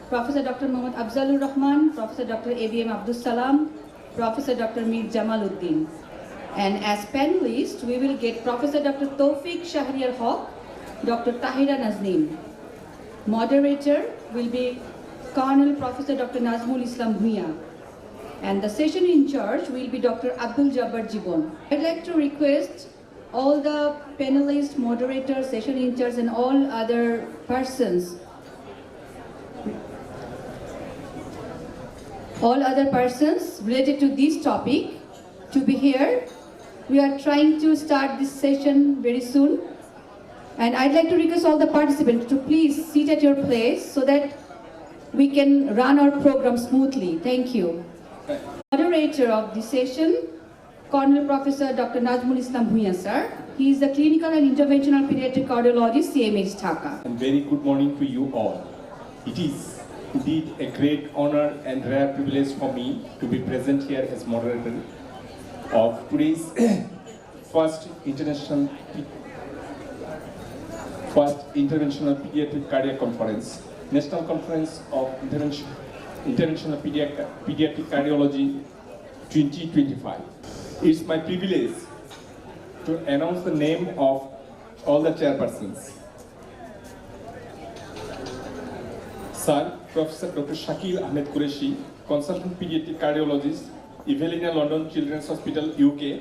Professor Dr. Mohammad Afzalur Rahman, Professor Dr. ABM Abdus Salam, Professor Dr. Mir Jamaluddin. And as panelists, we will get Professor Dr. Tawfiq Shahriar Haq, Dr. Tahira Nazneem. Moderator will be Colonel Professor Dr. Nazmul Islam Bhuiya. And the session in charge will be Dr. Abdul Jabbar Jibon. I'd like to request all the panelists, moderators, session in charge, and all other persons related to this topic to be here. We are trying to start this session very soon. And I'd like to request all the participants to please sit at your place so that we can run our program smoothly. Thank you. Moderator of this session, Colonel Professor Dr. Nazmul Islam Bhuiya, sir. He is the Clinical and Interventional Pediatric Cardiologist, CMH Dhaka. And very good morning to you all. It is indeed a great honor and rare privilege for me to be present here as moderator of today's first Interventional Pediatric Cardiac Conference, National Conference of Interventional Pediatric Cardiology 2025. It's my privilege to announce the name of all the chairpersons. Sir, Professor Dr. Shakil Ahmed Qureshi, Consultant Pediatric Cardiologist, Evelina London Children's Hospital, UK.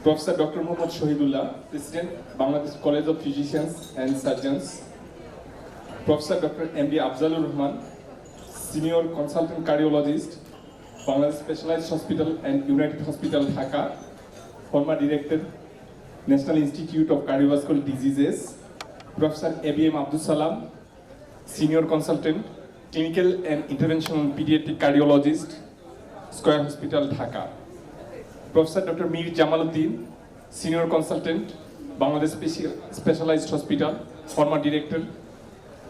Professor Dr. Muhammad Shahidullah, President, Bangladesh College of Physicians and Surgeons. Professor Dr. M.D. Afzalur Rahman, Senior Consultant Cardiologist, Bangladesh Specialized Hospital and United Hospital, Dhaka. Former Director, National Institute of Cardiovascular Diseases. Professor ABM Abdus Salam, Senior Consultant, Clinical and Interventional Pediatric Cardiologist, Square Hospital, Dhaka. Professor Dr. Mir Jamaluddin, Senior Consultant, Bangladesh Specialized Hospital, former Director,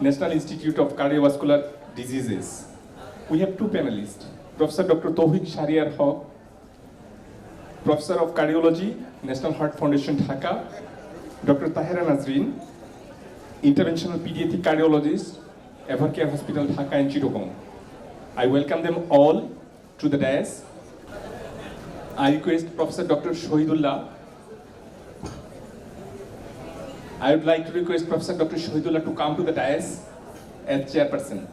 National Institute of Cardiovascular Diseases. We have two panelists, Professor Dr. Tawfiq Shahriar Haq, Professor of Cardiology, National Heart Foundation, Dhaka, Dr. Tahira Nazreen, Interventional Pediatric Cardiologist, Evercare Hospital, Dhaka and Chittagong. I welcome them all to the dais. I request Professor Dr. Shahidullah. I would like to request Professor Dr. Shahidullah to come to the dais as chairperson.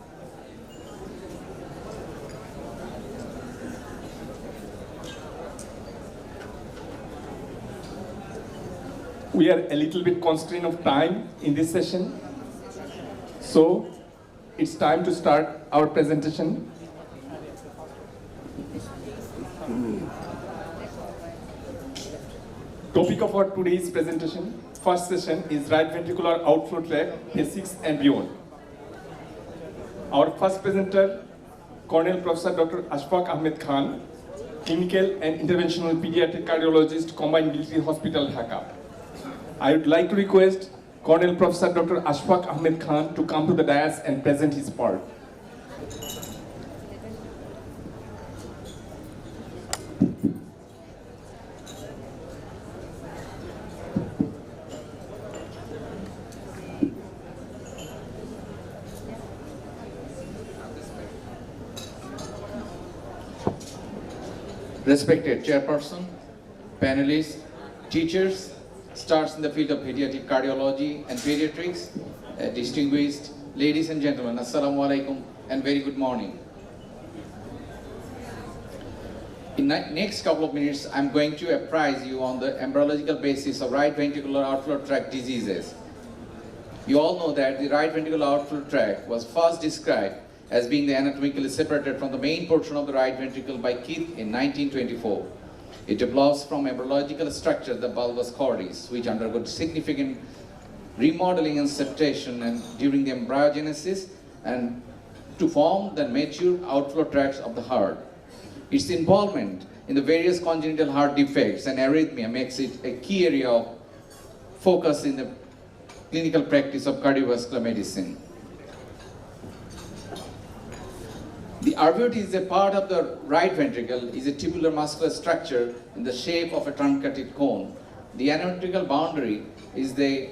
We are a little bit constrained of time in this session, so it's time to start our presentation. Topic of our today's presentation, first session is right ventricular outflow tract, phase 6 and beyond. Our first presenter, Colonel Professor Dr. Ashfaq Ahmed Khan, Clinical and Interventional Pediatric Cardiologist, Combined Military Hospital, Dhaka. I would like to request Colonel Professor Dr. Ashfaq Ahmed Khan to come to the dais and present his part. Respected chairperson, panelists, teachers, stars in the field of pediatric cardiology and pediatrics, distinguished ladies and gentlemen, assalamu alaikum and very good morning. In the next couple of minutes, I'm going to apprise you on the embryological basis of right ventricular outflow tract diseases. You all know that the right ventricular outflow tract was first described as being the anatomically separated from the main portion of the right ventricle by Keith in 1924. It develops from embryological structure, the bulbous cordis, which undergoes significant remodeling and septation and during the embryogenesis and to form the mature outflow tracts of the heart. Its involvement in the various congenital heart defects and arrhythmia makes it a key area of focus in the clinical practice of cardiovascular medicine. The RVOT is a part of the right ventricle, is a tubular muscular structure in the shape of a truncated cone. The anatomical boundary is the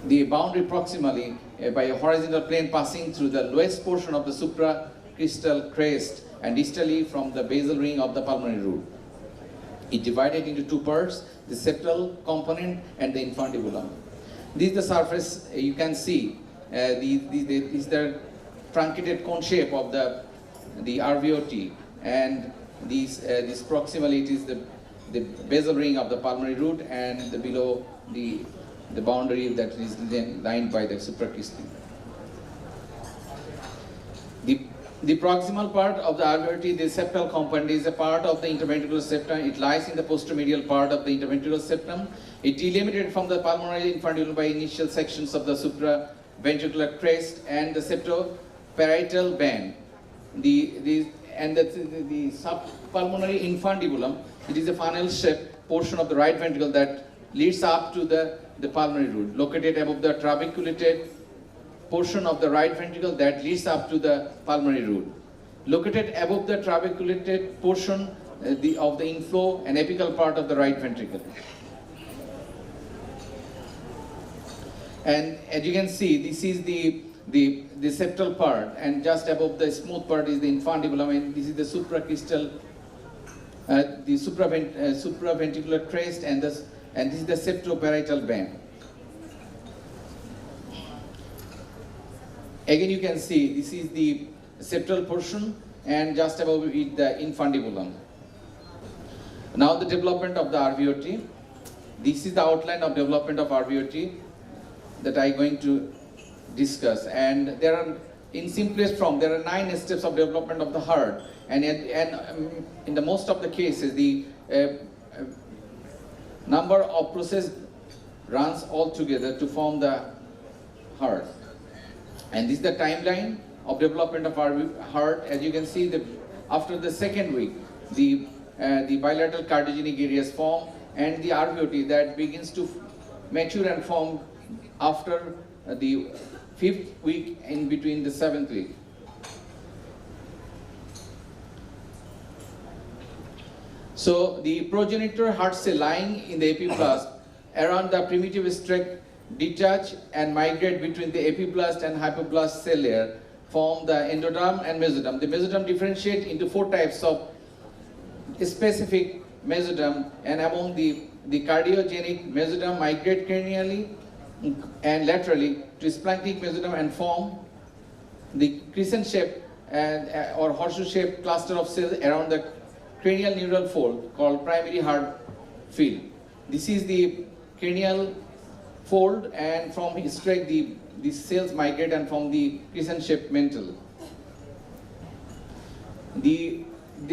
the boundary proximally by a horizontal plane passing through the lowest portion of the supracrystal crest and distally from the basal ring of the pulmonary root. It divided into two parts, the septal component and the infundibulum. This is the surface you can see. This is the truncated cone shape of the RVOT, and this proximally it is the basal ring of the pulmonary root, and below the boundary that is then lined by the supracrystal. The proximal part of the RVOT, the septal component, is a part of the interventricular septum. It lies in the posteromedial part of the interventricular septum. It delimited from the pulmonary infundibulum by initial sections of the supraventricular crest and the septoparietal band. The subpulmonary infundibulum, it is a funnel-shaped portion of the right ventricle that leads up to the pulmonary root, located above the trabeculated portion of the right ventricle that leads up to the pulmonary root. Located above the trabeculated portion of the inflow and apical part of the right ventricle. And as you can see, this is the septal part, and just above the smooth part is the infundibulum, and this is the supracrystal, the supraventricular crest, and this is the septoparietal band. Again, you can see this is the septal portion, and just above it the infundibulum. Now the development of the RVOT. This is the outline of development of RVOT that I am going to discuss. And there are, in simplest form, there are 9 steps of development of the heart. And in the most of the cases, the number of process runs all together to form the heart. And this is the timeline of development of our heart. As you can see, after the second week, the bilateral cardiogenic areas form, and the RVOT that begins to mature and form after the 5th week in between the 7th week. So the progenitor heart cell lying in the epiblast around the primitive tract detach and migrate between the epiblast and hypoblast cell layer, form the endoderm and mesoderm. The mesoderm differentiate into 4 types of specific mesoderm, and among the cardiogenic mesoderm migrate cranially and laterally to splanchnic mesoderm and form the crescent shape or horseshoe shaped cluster of cells around the cranial neural fold called primary heart field. This is the cranial fold, and from its tract the cells migrate and form the crescent shaped mantle. The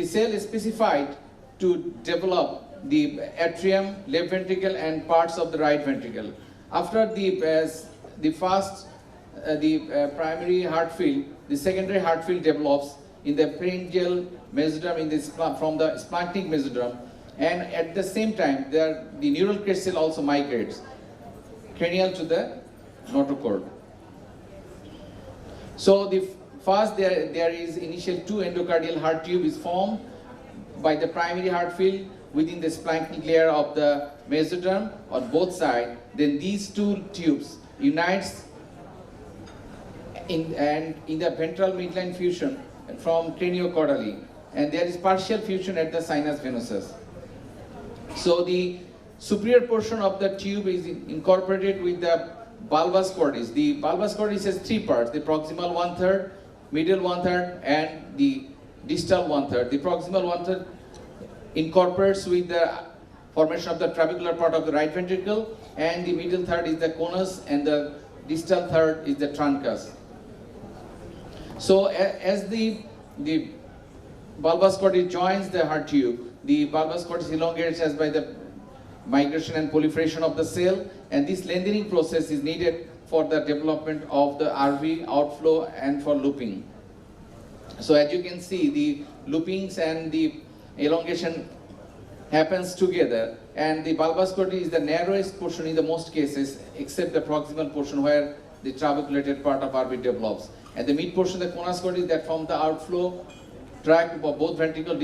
cell is specified to develop the atrium, left ventricle, and parts of the right ventricle. After the primary heart field, the secondary heart field develops in the pharyngeal mesoderm from the splanchnic mesoderm, and at the same time the neural crest cell also migrates cranial to the notochord. So first there is initial 2 endocardial heart tube is formed by the primary heart field within the splanchnic layer of the mesoderm on both sides. Then these 2 tubes unites in the ventral midline fusion from craniocaudally, and there is partial fusion at the sinus venosus. So the superior portion of the tube is incorporated with the bulbus cordis. The bulbus cordis has 3 parts: the proximal 1/3, middle 1/3, and the distal 1/3. The proximal 1/3 incorporates with the formation of the trabecular part of the right ventricle, and the middle third is the conus, and the distal third is the truncus. So as the bulbus cordis joins the heart tube, the bulbus cordis elongates as by the migration and proliferation of the cell, and this lengthening process is needed for the development of the RV outflow and for looping. So as you can see, the loopings and the elongation happens together, and the bulbus cordis is the narrowest portion in the most cases, except the proximal portion where the trabeculated part of RV develops. And the mid portion, the conus cordis, that form the outflow tract of both ventricle,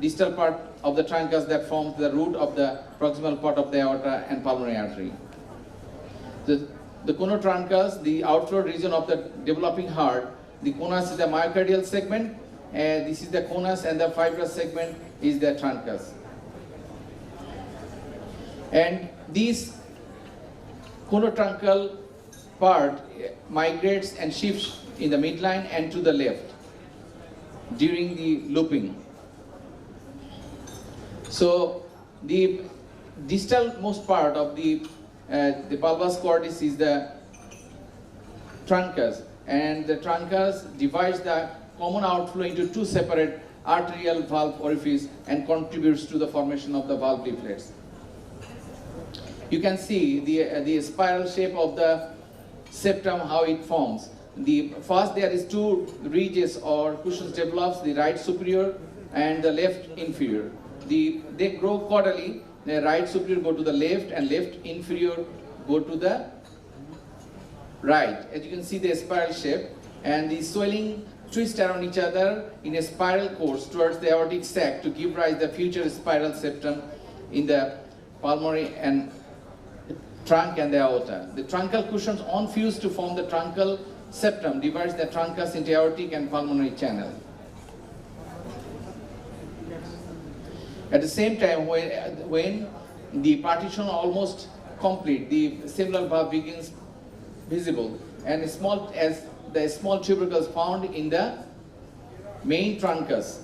distal part of the truncus that forms the root of the proximal part of the aorta and pulmonary artery. the conotrancus, the outflow region of the developing heart. The conus is the myocardial segment, and this is the conus, and the fibrous segment is the truncus. And this conotruncal part migrates and shifts in the midline and to the left during the looping. So the distal most part of the bulbous cordis is the truncus, and the truncus divides the common outflow into two separate arterial valve orifices and contributes to the formation of the valve leaflets. You can see the spiral shape of the septum, how it forms. First there is two ridges or cushions develops, the right superior and the left inferior. They grow caudally, the right superior go to the left and left inferior go to the right. As you can see the spiral shape, and the swelling twist around each other in a spiral course towards the aortic sac to give rise to the future spiral septum in the pulmonary and trunk and the aorta. The truncal cushions on fuse to form the truncal septum, divides the truncus into aortic and pulmonary channel. At the same time, when the partition almost complete, the similar valve begins visible, and as the small tubercles found in the main truncus.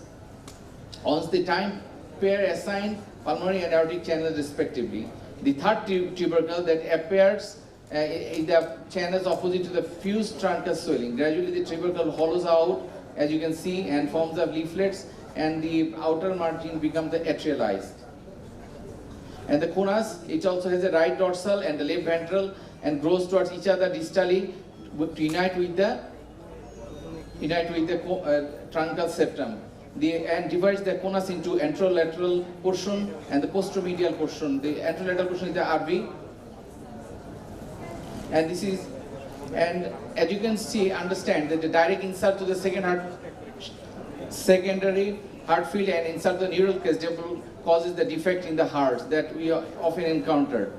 Once the time pair assigned pulmonary and aortic channels respectively, the third tubercle that appears in the channels opposite to the fused truncus swelling. Gradually the tubercle hollows out, as you can see, and forms the leaflets, and the outer margin becomes the atrialized. And the conus, it also has a right dorsal and the left ventral, and grows towards each other distally to unite with the truncal septum. And divides the conus into anterolateral portion and the posteromedial portion. The anterolateral portion is the RV, and this is, and as you can see, understand that the direct insult to the secondary heart field and insult the neural case causes the defect in the heart that we often encounter.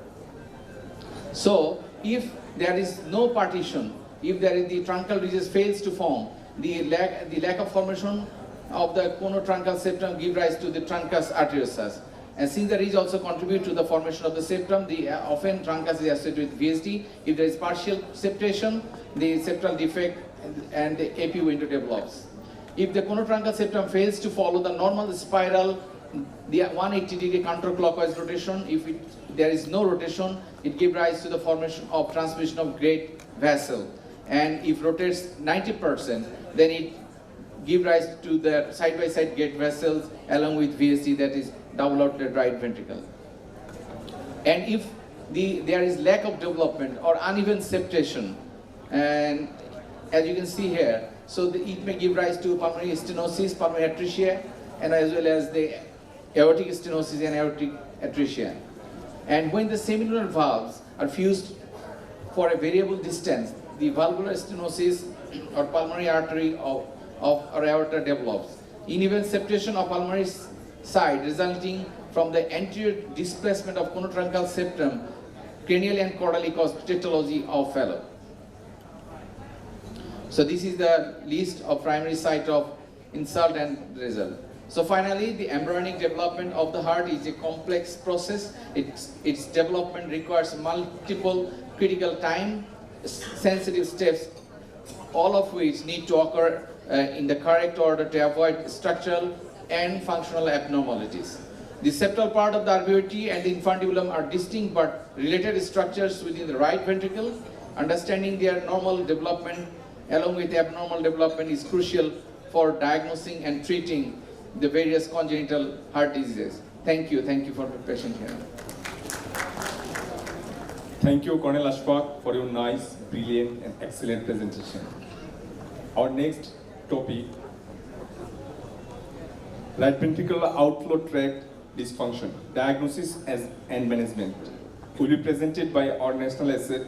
So if there is no partition, if there is the truncal ridges fails to form, the lack of formation of the conotruncal septum give rise to the truncus arteriosus. And since the ridge also contribute to the formation of the septum, often truncus is associated with VSD. If there is partial septation, the septal defect and the AP window develops. If the conotruncal septum fails to follow the normal spiral, the 180-degree counterclockwise rotation, if there is no rotation, it gives rise to the formation of transmission of great vessel. And if rotates 90%, then it gives rise to the side-by-side gate vessels along with VSD, that is double outlet right ventricle. And if there is lack of development or uneven septation, and as you can see here, so it may give rise to pulmonary stenosis, pulmonary atresia, and as well as the aortic stenosis and aortic atresia. And when the semilunar valves are fused for a variable distance, the valvular stenosis or pulmonary artery or aorta develops. Uneven septation of pulmonary side resulting from the anterior displacement of conotruncal septum, cranially and caudally cause tetralogy of fellow. So this is the list of primary site of insult and result. So finally, the embryonic development of the heart is a complex process. Its development requires multiple critical time-sensitive steps, all of which need to occur in the correct order to avoid structural and functional abnormalities. The septal part of the RVOT and the infundibulum are distinct but related structures within the right ventricle. Understanding their normal development along with abnormal development is crucial for diagnosing and treating the various congenital heart diseases. Thank you for your patient hearing. Thank you, Colonel Ashfaq, for your nice, brilliant, and excellent presentation. Our next topic, right ventricular outflow tract dysfunction, diagnosis and management, will be presented by our national asset,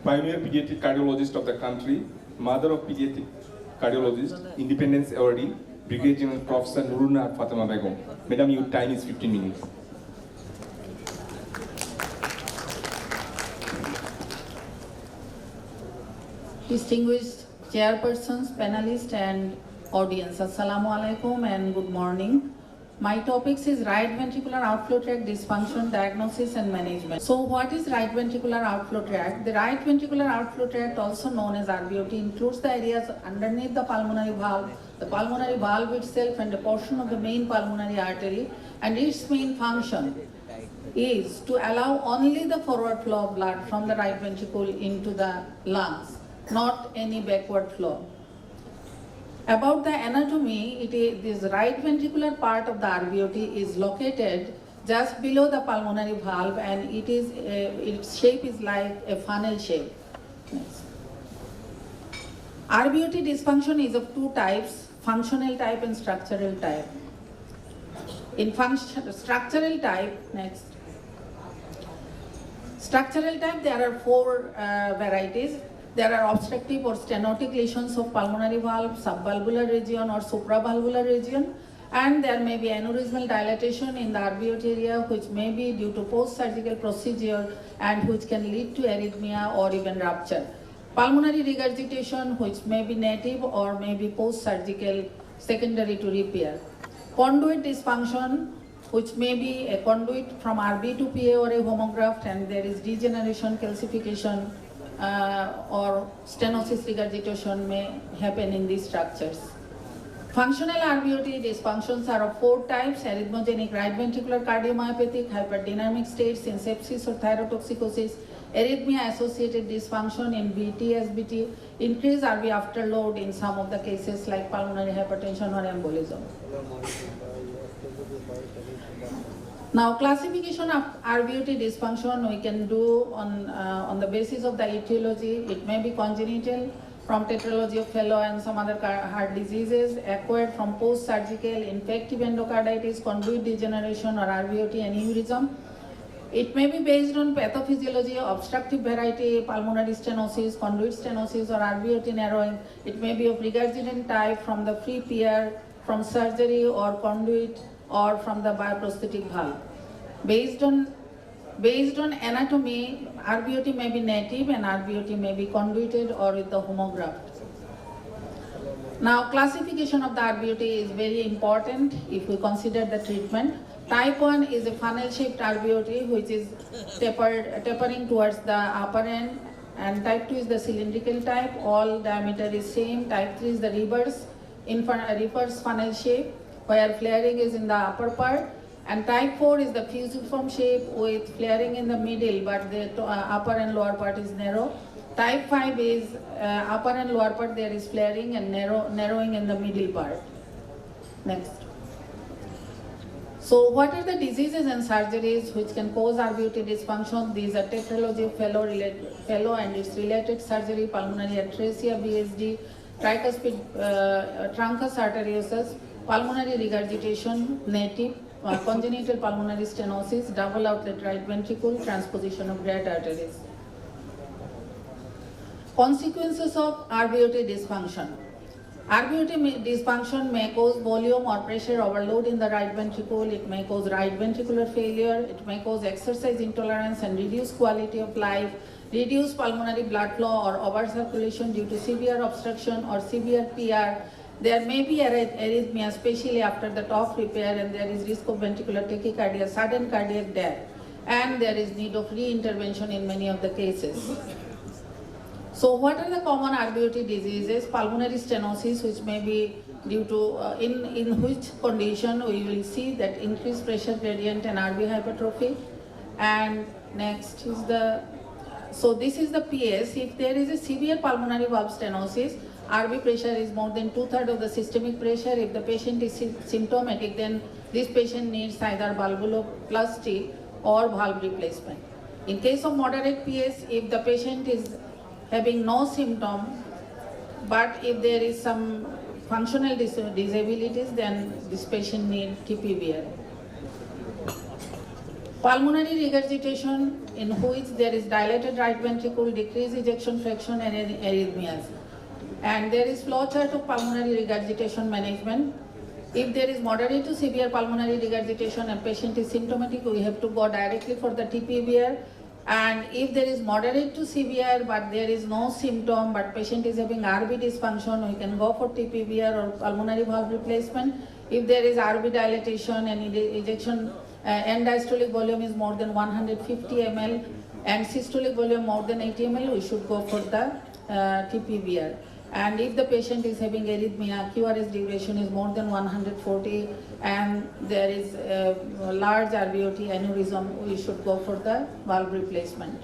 pioneer pediatric cardiologist of the country, mother of pediatric cardiologist, Independence Awardee, Brigadier General Professor Nuruna Fatima Begum. Madam, your time is 15 minutes. Distinguished chairpersons, panelists, and audience, Assalamu alaikum and good morning. My topics is right ventricular outflow tract dysfunction, diagnosis and management. So what is right ventricular outflow tract? The right ventricular outflow tract, also known as RVOT, includes the areas underneath the pulmonary valve itself and a portion of the main pulmonary artery, and its main function is to allow only the forward flow of blood from the right ventricle into the lungs, not any backward flow. About the anatomy, this right ventricular part of the RVOT is located just below the pulmonary valve, and its shape is like a funnel shape. Next. RVOT dysfunction is of two types, functional type and structural type. In structural type, next. Structural type, there are four varieties. There are obstructive or stenotic lesions of pulmonary valve, subvalvular region or supravalvular region, and there may be aneurysmal dilatation in the RVOT area, which may be due to post-surgical procedure and which can lead to arrhythmia or even rupture. Pulmonary regurgitation, which may be native or may be post-surgical secondary to repair. Conduit dysfunction, which may be a conduit from RB to PA or a homograft, and there is degeneration, calcification, or stenosis regurgitation may happen in these structures. Functional RVOT dysfunctions are of four types: arrhythmogenic right ventricular cardiomyopathic, hyperdynamic states in sepsis or thyrotoxicosis, arrhythmia associated dysfunction in VT, SBT, increased RV afterload in some of the cases like pulmonary hypertension or embolism. Now, classification of RVOT dysfunction we can do on the basis of the etiology. It may be congenital from tetralogy of Fallot and some other heart diseases, acquired from post-surgical infective endocarditis, conduit degeneration or RVOT aneurysm. It may be based on pathophysiology, obstructive variety, pulmonary stenosis, conduit stenosis or RVOT narrowing. It may be of regurgitant type from the free PR, from surgery or conduit, or from the bioprosthetic valve. Based on anatomy, RVOT may be native and RVOT may be conduited or with the homograft. Now, classification of the RVOT is very important if we consider the treatment. Type 1 is a funnel-shaped RVOT, which is tapering towards the upper end, and type 2 is the cylindrical type. All diameter is same. Type 3 is the reverse funnel shape, where flaring is in the upper part, and type 4 is the fusiform shape with flaring in the middle, but the upper and lower part is narrow. Type 5 is upper and lower part there is flaring and narrowing in the middle part. Next. So what are the diseases and surgeries which can cause RVOT dysfunction? These are tetralogy of Fallot and its related surgery, pulmonary atresia, BSD, tricuspid truncus arteriosus, pulmonary regurgitation, native, congenital pulmonary stenosis, double outlet right ventricle, transposition of great arteries. Consequences of RVOT dysfunction. RVOT dysfunction may cause volume or pressure overload in the right ventricle. It may cause right ventricular failure. It may cause exercise intolerance and reduce quality of life, reduce pulmonary blood flow or overcirculation due to severe obstruction or severe PR. There may be arrhythmia, especially after the TOF repair, and there is risk of ventricular tachycardia, sudden cardiac death, and there is need of re-intervention in many of the cases. So what are the common RVOT diseases? Pulmonary stenosis, which may be due to, in which condition we will see that increased pressure gradient and RV hypertrophy. And next is so this is the PS. If there is a severe pulmonary valve stenosis, RV pressure is more than 2/3 of the systemic pressure. If the patient is symptomatic, then this patient needs either valvuloplasty or valve replacement. In case of moderate PS, if the patient is having no symptom, but if there is some functional disabilities, then this patient needs TPVR. Pulmonary regurgitation, in which there is dilated right ventricle, decreased ejection fraction and arrhythmias. And there is flow chart of pulmonary regurgitation management. If there is moderate to severe pulmonary regurgitation and patient is symptomatic, we have to go directly for the TPVR. And if there is moderate to severe, but there is no symptom, but patient is having RV dysfunction, we can go for TPVR or pulmonary valve replacement. If there is RV dilatation and ejection, end diastolic volume is more than 150 ml and systolic volume more than 80 ml, we should go for the TPVR. And if the patient is having arrhythmia, QRS duration is more than 140 and there is a large RVOT aneurysm, we should go for the valve replacement.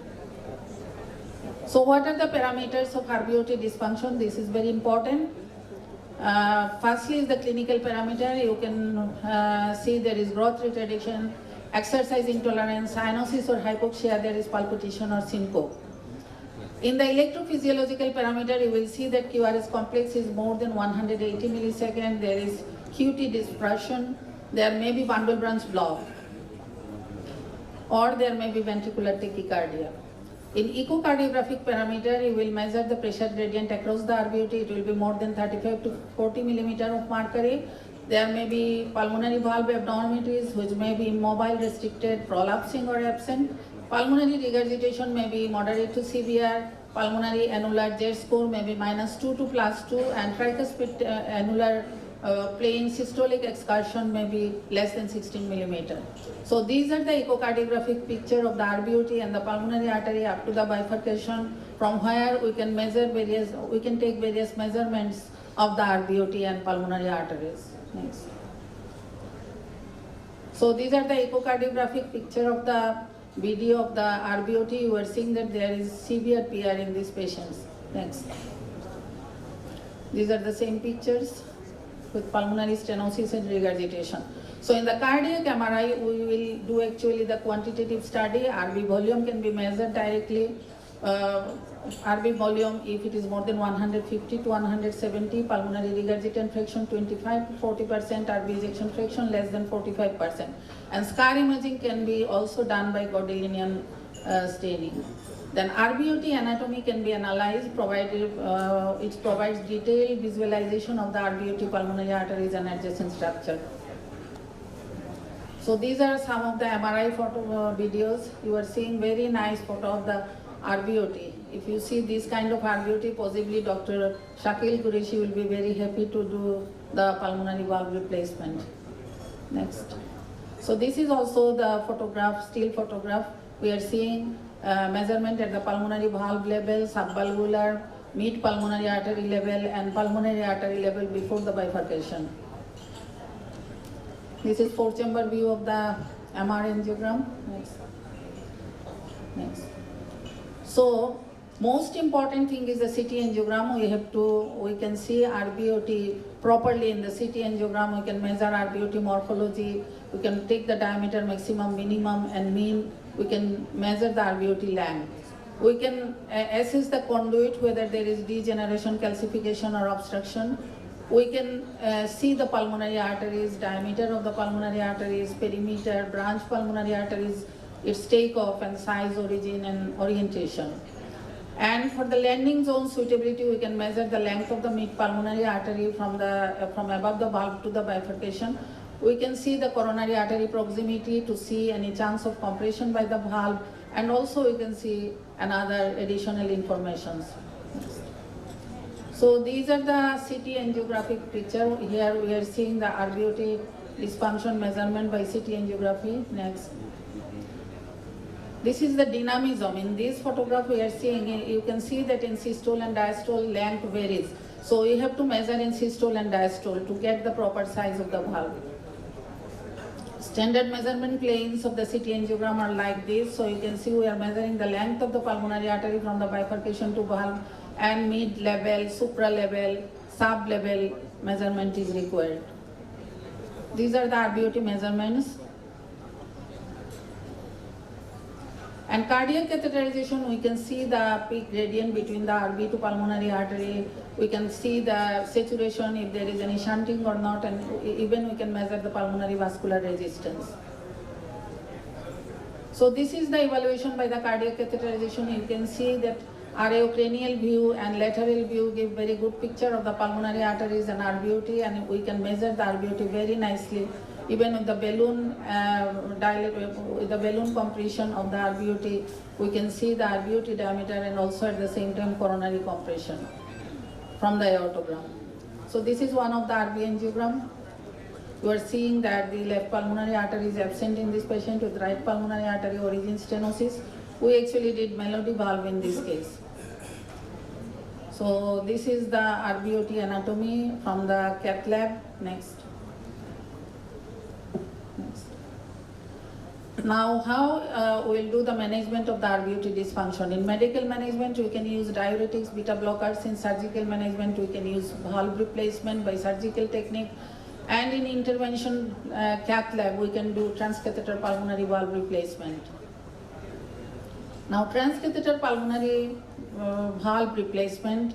So what are the parameters of RVOT dysfunction? This is very important. Firstly is the clinical parameter. You can see there is growth retardation, exercise intolerance, cyanosis or hypoxia, there is palpitation or syncope. In the electrophysiological parameter, you will see that QRS complex is more than 180 millisecond. There is QT dispersion. There may be bundle branch block, or there may be ventricular tachycardia. In echocardiographic parameter, you will measure the pressure gradient across the RVOT. It will be more than 35 to 40 millimeter of mercury. There may be pulmonary valve abnormalities which may be immobile, restricted, prolapsing or absent. Pulmonary regurgitation may be moderate to severe. Pulmonary annular jet score may be -2 to +2, and tricuspid annular plane systolic excursion may be less than 16 millimeter. So these are the echocardiographic picture of the RVOT and the pulmonary artery up to the bifurcation, from where we can take various measurements of the RVOT and pulmonary arteries. Next. So these are the echocardiographic picture of the video of the RVOT. You are seeing that there is severe PR in these patients. Next. These are the same pictures with pulmonary stenosis and regurgitation. So in the cardiac MRI, we will do actually the quantitative study. RV volume can be measured directly. RV volume, if it is more than 150 to 170, pulmonary regurgitant fraction 25 to 40%, RV ejection fraction less than 45%. And scar imaging can be also done by gadolinium staining. Then RVOT anatomy can be analyzed, provided it provides detailed visualization of the RVOT pulmonary arteries and adjacent structure. So these are some of the MRI photo videos. You are seeing very nice photo of the RVOT. If you see this kind of RVOT, possibly Dr. Shakil Qureshi will be very happy to do the pulmonary valve replacement. Next. So this is also the photograph, still photograph. We are seeing measurement at the pulmonary valve level, subvalvular, mid pulmonary artery level and pulmonary artery level before the bifurcation. This is 4-chamber view of the MR angiogram. Next. Next. So most important thing is the CT angiogram. We can see RVOT properly in the CT angiogram. We can measure RVOT morphology. We can take the diameter maximum, minimum and mean. We can measure the RVOT length. We can assess the conduit, whether there is degeneration, calcification or obstruction. We can see the pulmonary arteries, diameter of the pulmonary arteries, perimeter, branch pulmonary arteries, its takeoff and size, origin and orientation. And for the landing zone suitability, we can measure the length of the mid pulmonary artery from above the valve to the bifurcation. We can see the coronary artery proximity to see any chance of compression by the valve, and also we can see another additional informations. So these are the CT angiographic picture. Here we are seeing the RVOT dysfunction measurement by CT angiography. Next. This is the dynamism. In this photograph we are seeing, you can see that in systole and diastole length varies. So we have to measure in systole and diastole to get the proper size of the valve. Standard measurement planes of the CT angiogram are like this. So you can see we are measuring the length of the pulmonary artery from the bifurcation to valve, and mid-level, supra-level, sub-level measurement is required. These are the RVOT measurements. And cardiac catheterization, we can see the peak gradient between the RV to pulmonary artery. We can see the saturation, if there is any shunting or not, and even we can measure the pulmonary vascular resistance. So this is the evaluation by the cardiac catheterization. You can see that areocranial view and lateral view give very good picture of the pulmonary arteries and RVOT, and we can measure the RVOT very nicely Even with the balloon with the balloon compression of the RVOT, we can see the RVOT diameter and also at the same time coronary compression from the aortogram. So this is one of the RV angiogram. You are seeing that the left pulmonary artery is absent in this patient with right pulmonary artery origin stenosis. We actually did melody valve in this case. So this is the RVOT anatomy from the cath lab. Next. Now, how we'll do the management of the RVOT dysfunction? In medical management, we can use diuretics, beta blockers. In surgical management, we can use valve replacement by surgical technique. And in intervention cath lab, we can do transcatheter pulmonary valve replacement. Now, transcatheter pulmonary valve replacement,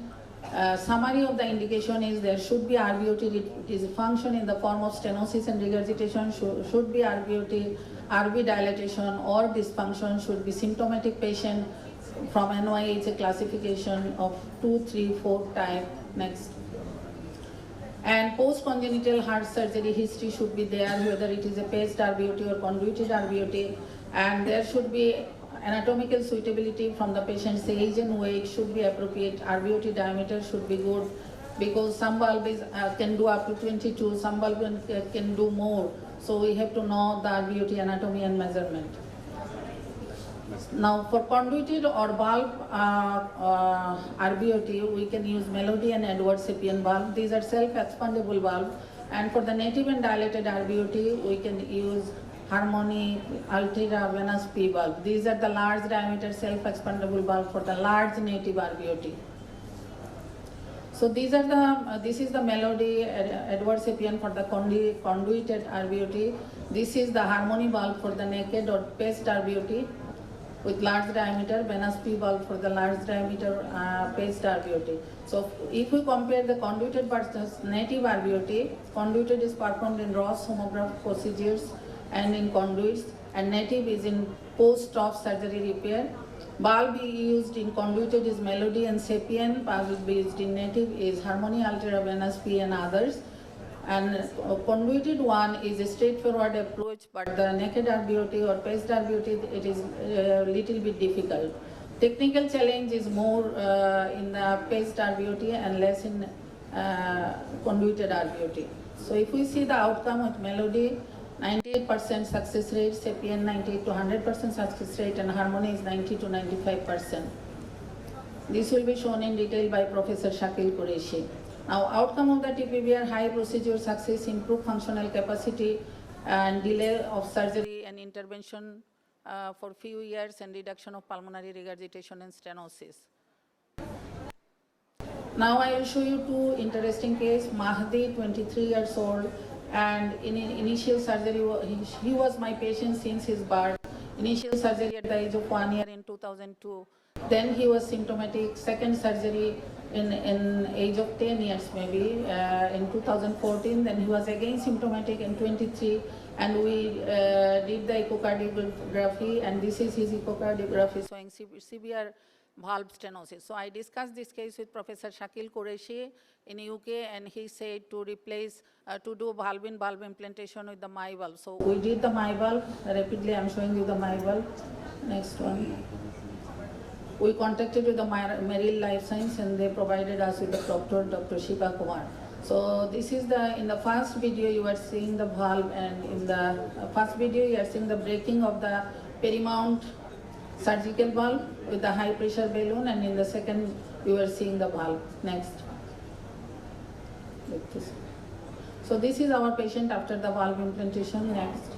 summary of the indication is there should be RVOT dysfunction in the form of stenosis and regurgitation, should be RVOT, RV dilatation or dysfunction, should be symptomatic patient from NYHA classification of 2, 3, 4 type. Next. And post-congenital heart surgery history should be there, whether it is a paced RVOT or convoluted RVOT, and there should be anatomical suitability from the patient's age and weight should be appropriate. RVOT diameter should be good because some valves can do up to 22, some valves can do more. So we have to know the RVOT anatomy and measurement. Now for convoluted or valve RVOT, we can use Melody and Edwards-Sapien valve. These are self-expandable valve. And for the native and dilated RVOT, we can use Harmony, Altera, Venus P valve. These are the large diameter self-expandable valve for the large native RVOT. So these are this is the Melody, Edwards-Sapien for the convoluted RVOT. This is the Harmony valve for the naked or paced RVOT with large diameter, Venus P valve for the large diameter paced RVOT. So if we compare the convoluted versus native RVOT, convoluted is performed in Ross homograph procedures and in conduits, and native is in post-op surgery repair. Valve used in convoluted is Melody and Sapien. Valve used in native is Harmony, Altera, Venus P and others. And convoluted one is a straightforward approach, but the naked RVOT or paced RVOT, it is a little bit difficult. Technical challenge is more in the paced RVOT and less in convoluted RVOT. So if we see the outcome with Melody, 98% success rate, Sapien 98 to 100% success rate, and Harmony is 90 to 95%. This will be shown in detail by Professor Shakil Qureshi. Now, outcome of the TPV are high procedure success, improved functional capacity, and delay of surgery and intervention for few years, and reduction of pulmonary regurgitation and stenosis. Now I will show you two interesting cases. Mahdi, 23 years old, and in initial surgery, he was my patient since his birth. Initial surgery at the age of 1 year in 2002. Then he was symptomatic. Second surgery in age of 10 years maybe in 2014. Then he was again symptomatic in 23, and we did the echocardiography, and this is his echocardiography showing severe valve stenosis. So I discussed this case with Professor Shakil Qureshi in UK, and he said to replace, to do valve-in-valve implantation with the my valve. So we did the my valve. Rapidly I'm showing you the my valve. Next one. We contacted with the Merrill Life Science, and they provided us with the doctor, Dr. Shiva Kumar. So this is in the first video you are seeing the valve, and in the first video you are seeing the breaking of the perimount surgical valve with the high pressure balloon, and in the second you are seeing the valve. Next. So this is our patient after the valve implantation. Next.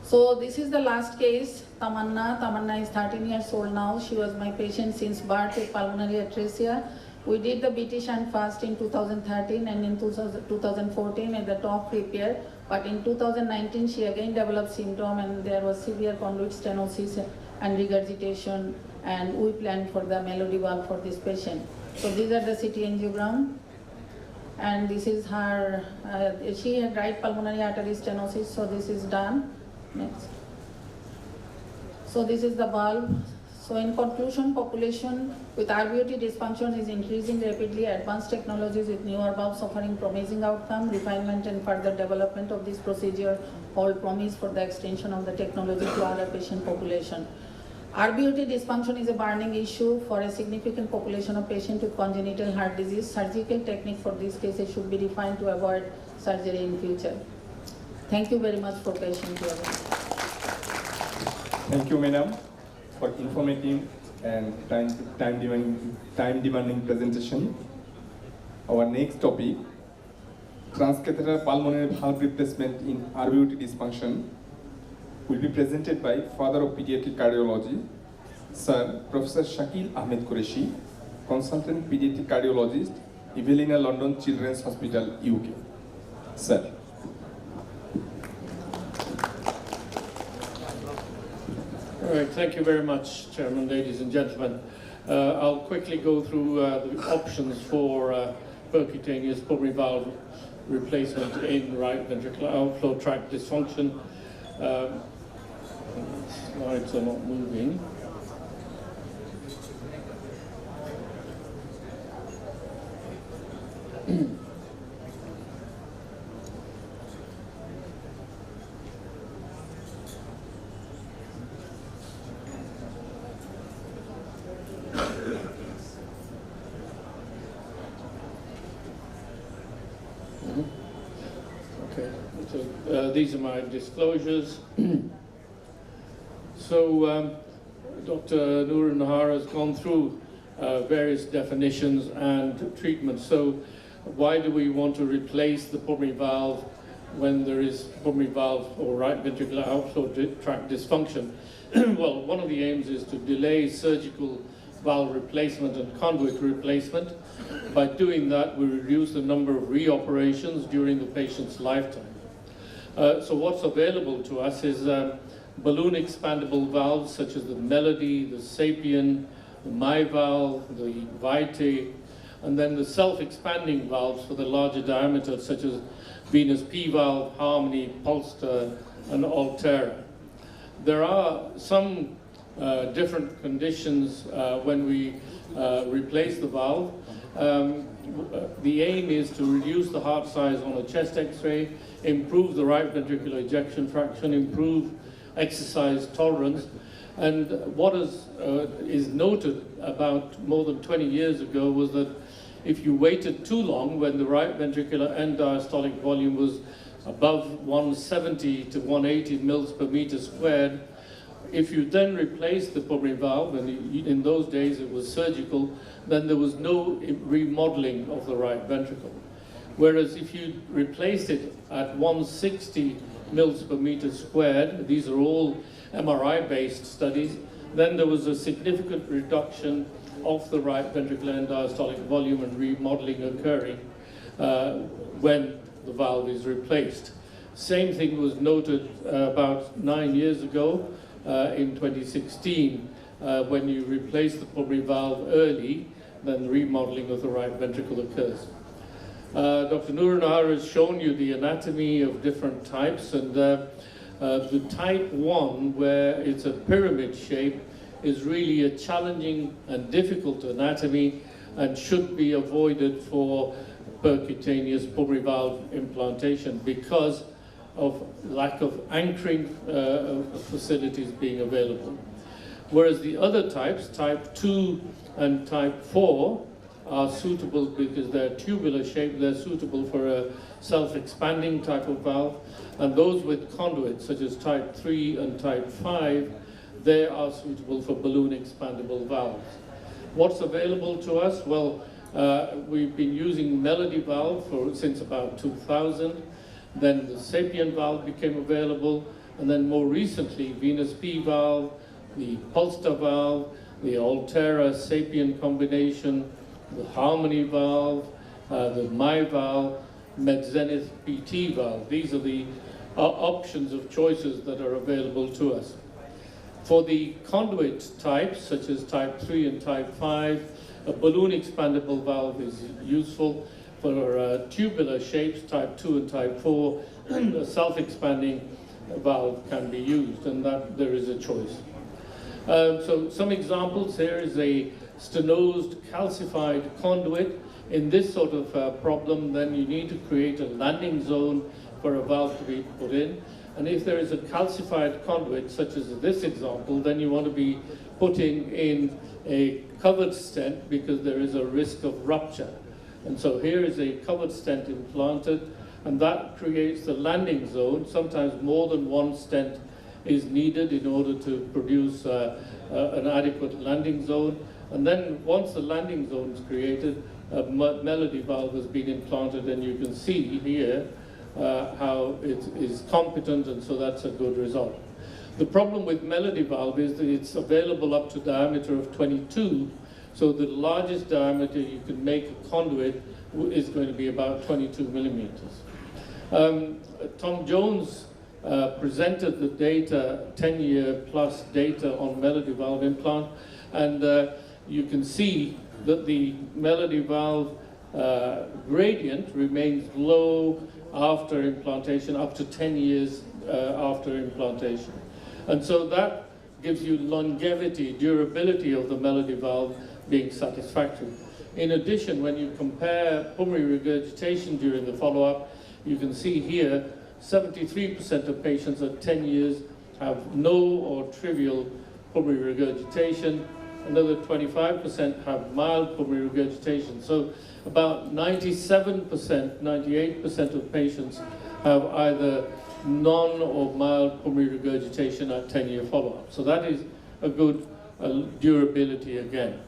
So this is the last case, Tamanna. Tamanna is 13 years old now. She was my patient since birth with pulmonary atresia. We did the BT shunt first in 2013 and in 2014 at the top repair. But in 2019 she again developed symptom, and there was severe conduit stenosis and regurgitation, and we planned for the Melody valve for this patient. So these are the CT angiogram, and this is her, she had right pulmonary artery stenosis, so this is done. Next. So this is the valve. So in conclusion, population with RVOT dysfunction is increasing rapidly. Advanced technologies with newer valves offering promising outcome, refinement and further development of this procedure all promise for the extension of the technology to other patient population. RVOT dysfunction is a burning issue for a significant population of patients with congenital heart disease. Surgical technique for these cases should be refined to avoid surgery in future. Thank you very much for patient hearing. Thank you, madam, for informative and time-demanding presentation. Our next topic, transcatheter pulmonary valve replacement in RVOT dysfunction, will be presented by Father of Pediatric Cardiology, Sir Professor Shakil Ahmed Qureshi, Consultant Pediatric Cardiologist, Evelina London Children's Hospital, UK. Sir. All right, thank you very much, Chairman, ladies and gentlemen. I'll quickly go through the options for percutaneous pulmonary valve replacement in right ventricular outflow tract dysfunction. Slides are not moving. Okay, so these are my disclosures. So Dr. Noor Nahar has gone through various definitions and treatments. So why do we want to replace the pulmonary valve when there is pulmonary valve or right ventricular outflow tract dysfunction? Well, one of the aims is to delay surgical valve replacement and conduit replacement. By doing that, we reduce the number of reoperations during the patient's lifetime. So what's available to us is balloon expandable valves such as the Melody, the Sapien, the My valve, the Vitae, and then the self-expanding valves for the larger diameter such as Venous P valve, Harmony, Pulsar, and Altera. There are some different conditions when we replace the valve. The aim is to reduce the heart size on a chest X-ray, improve the right ventricular ejection fraction, improve exercise tolerance. And what is noted about more than 20 years ago was that if you waited too long when the right ventricular end diastolic volume was above 170 to 180 mils per meter squared, if you then replaced the pulmonary valve, and in those days it was surgical, then there was no remodeling of the right ventricle. Whereas if you replaced it at 160 mils per meter squared, these are all MRI-based studies, then there was a significant reduction of the right ventricular end diastolic volume and remodeling occurring when the valve is replaced. Same thing was noted about 9 years ago in 2016 when you replace the pulmonary valve early, then the remodeling of the right ventricle occurs. Dr. Noor Nahar has shown you the anatomy of different types, and the type 1, where it's a pyramid shape, is really a challenging and difficult anatomy and should be avoided for percutaneous pulmonary valve implantation because of lack of anchoring facilities being available. Whereas the other types, type 2 and type 4, are suitable because they're tubular shaped, they're suitable for a self-expanding type of valve, and those with conduits, such as type 3 and type 5, they are suitable for balloon expandable valves. What's available to us? Well, we've been using Melody valve since about 2000, then the Sapien valve became available, and then more recently, Venous P valve, the Pulsar valve, the Altera Sapien combination, the Harmony valve, the My valve, MedZenith PT valve. These are the options of choices that are available to us. For the conduit types, such as type 3 and type 5, a balloon expandable valve is useful. For tubular shapes, type 2 and type 4, a self-expanding valve can be used, and that there is a choice. So some examples here is a stenosed calcified conduit. In this sort of problem, then you need to create a landing zone for a valve to be put in. And if there is a calcified conduit, such as this example, then you want to be putting in a covered stent because there is a risk of rupture. And so here is a covered stent implanted, and that creates the landing zone. Sometimes more than one stent is needed in order to produce an adequate landing zone. And then once the landing zone is created, a melody valve has been implanted, and you can see here how it is competent, and so that's a good result. The problem with melody valve is that it's available up to diameter of 22, so the largest diameter you can make a conduit is going to be about 22 millimeters. Tom Jones presented the data, 10-year plus data on melody valve implant, and you can see that the melody valve gradient remains low after implantation, up to 10 years after implantation. And so that gives you longevity, durability of the melody valve being satisfactory. In addition, when you compare pulmonary regurgitation during the follow-up, you can see here 73% of patients at 10 years have no or trivial pulmonary regurgitation. Another 25% have mild pulmonary regurgitation. So about 97%, 98% of patients have either non or mild pulmonary regurgitation at 10-year follow-up. So that is a good durability again.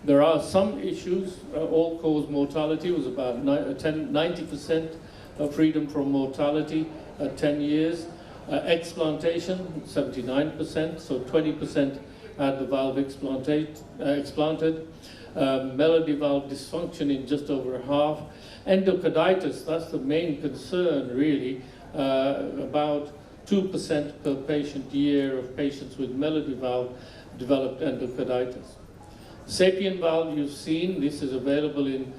There are some issues. All-cause mortality was about 90% of freedom from mortality at 10 years. Explantation, 79%, so 20% had the valve explanted. Melody valve dysfunction in just over half. Endocarditis, that's the main concern really. About 2% per patient year of patients with melody valve developed endocarditis. Sapien valve you've seen, this is available in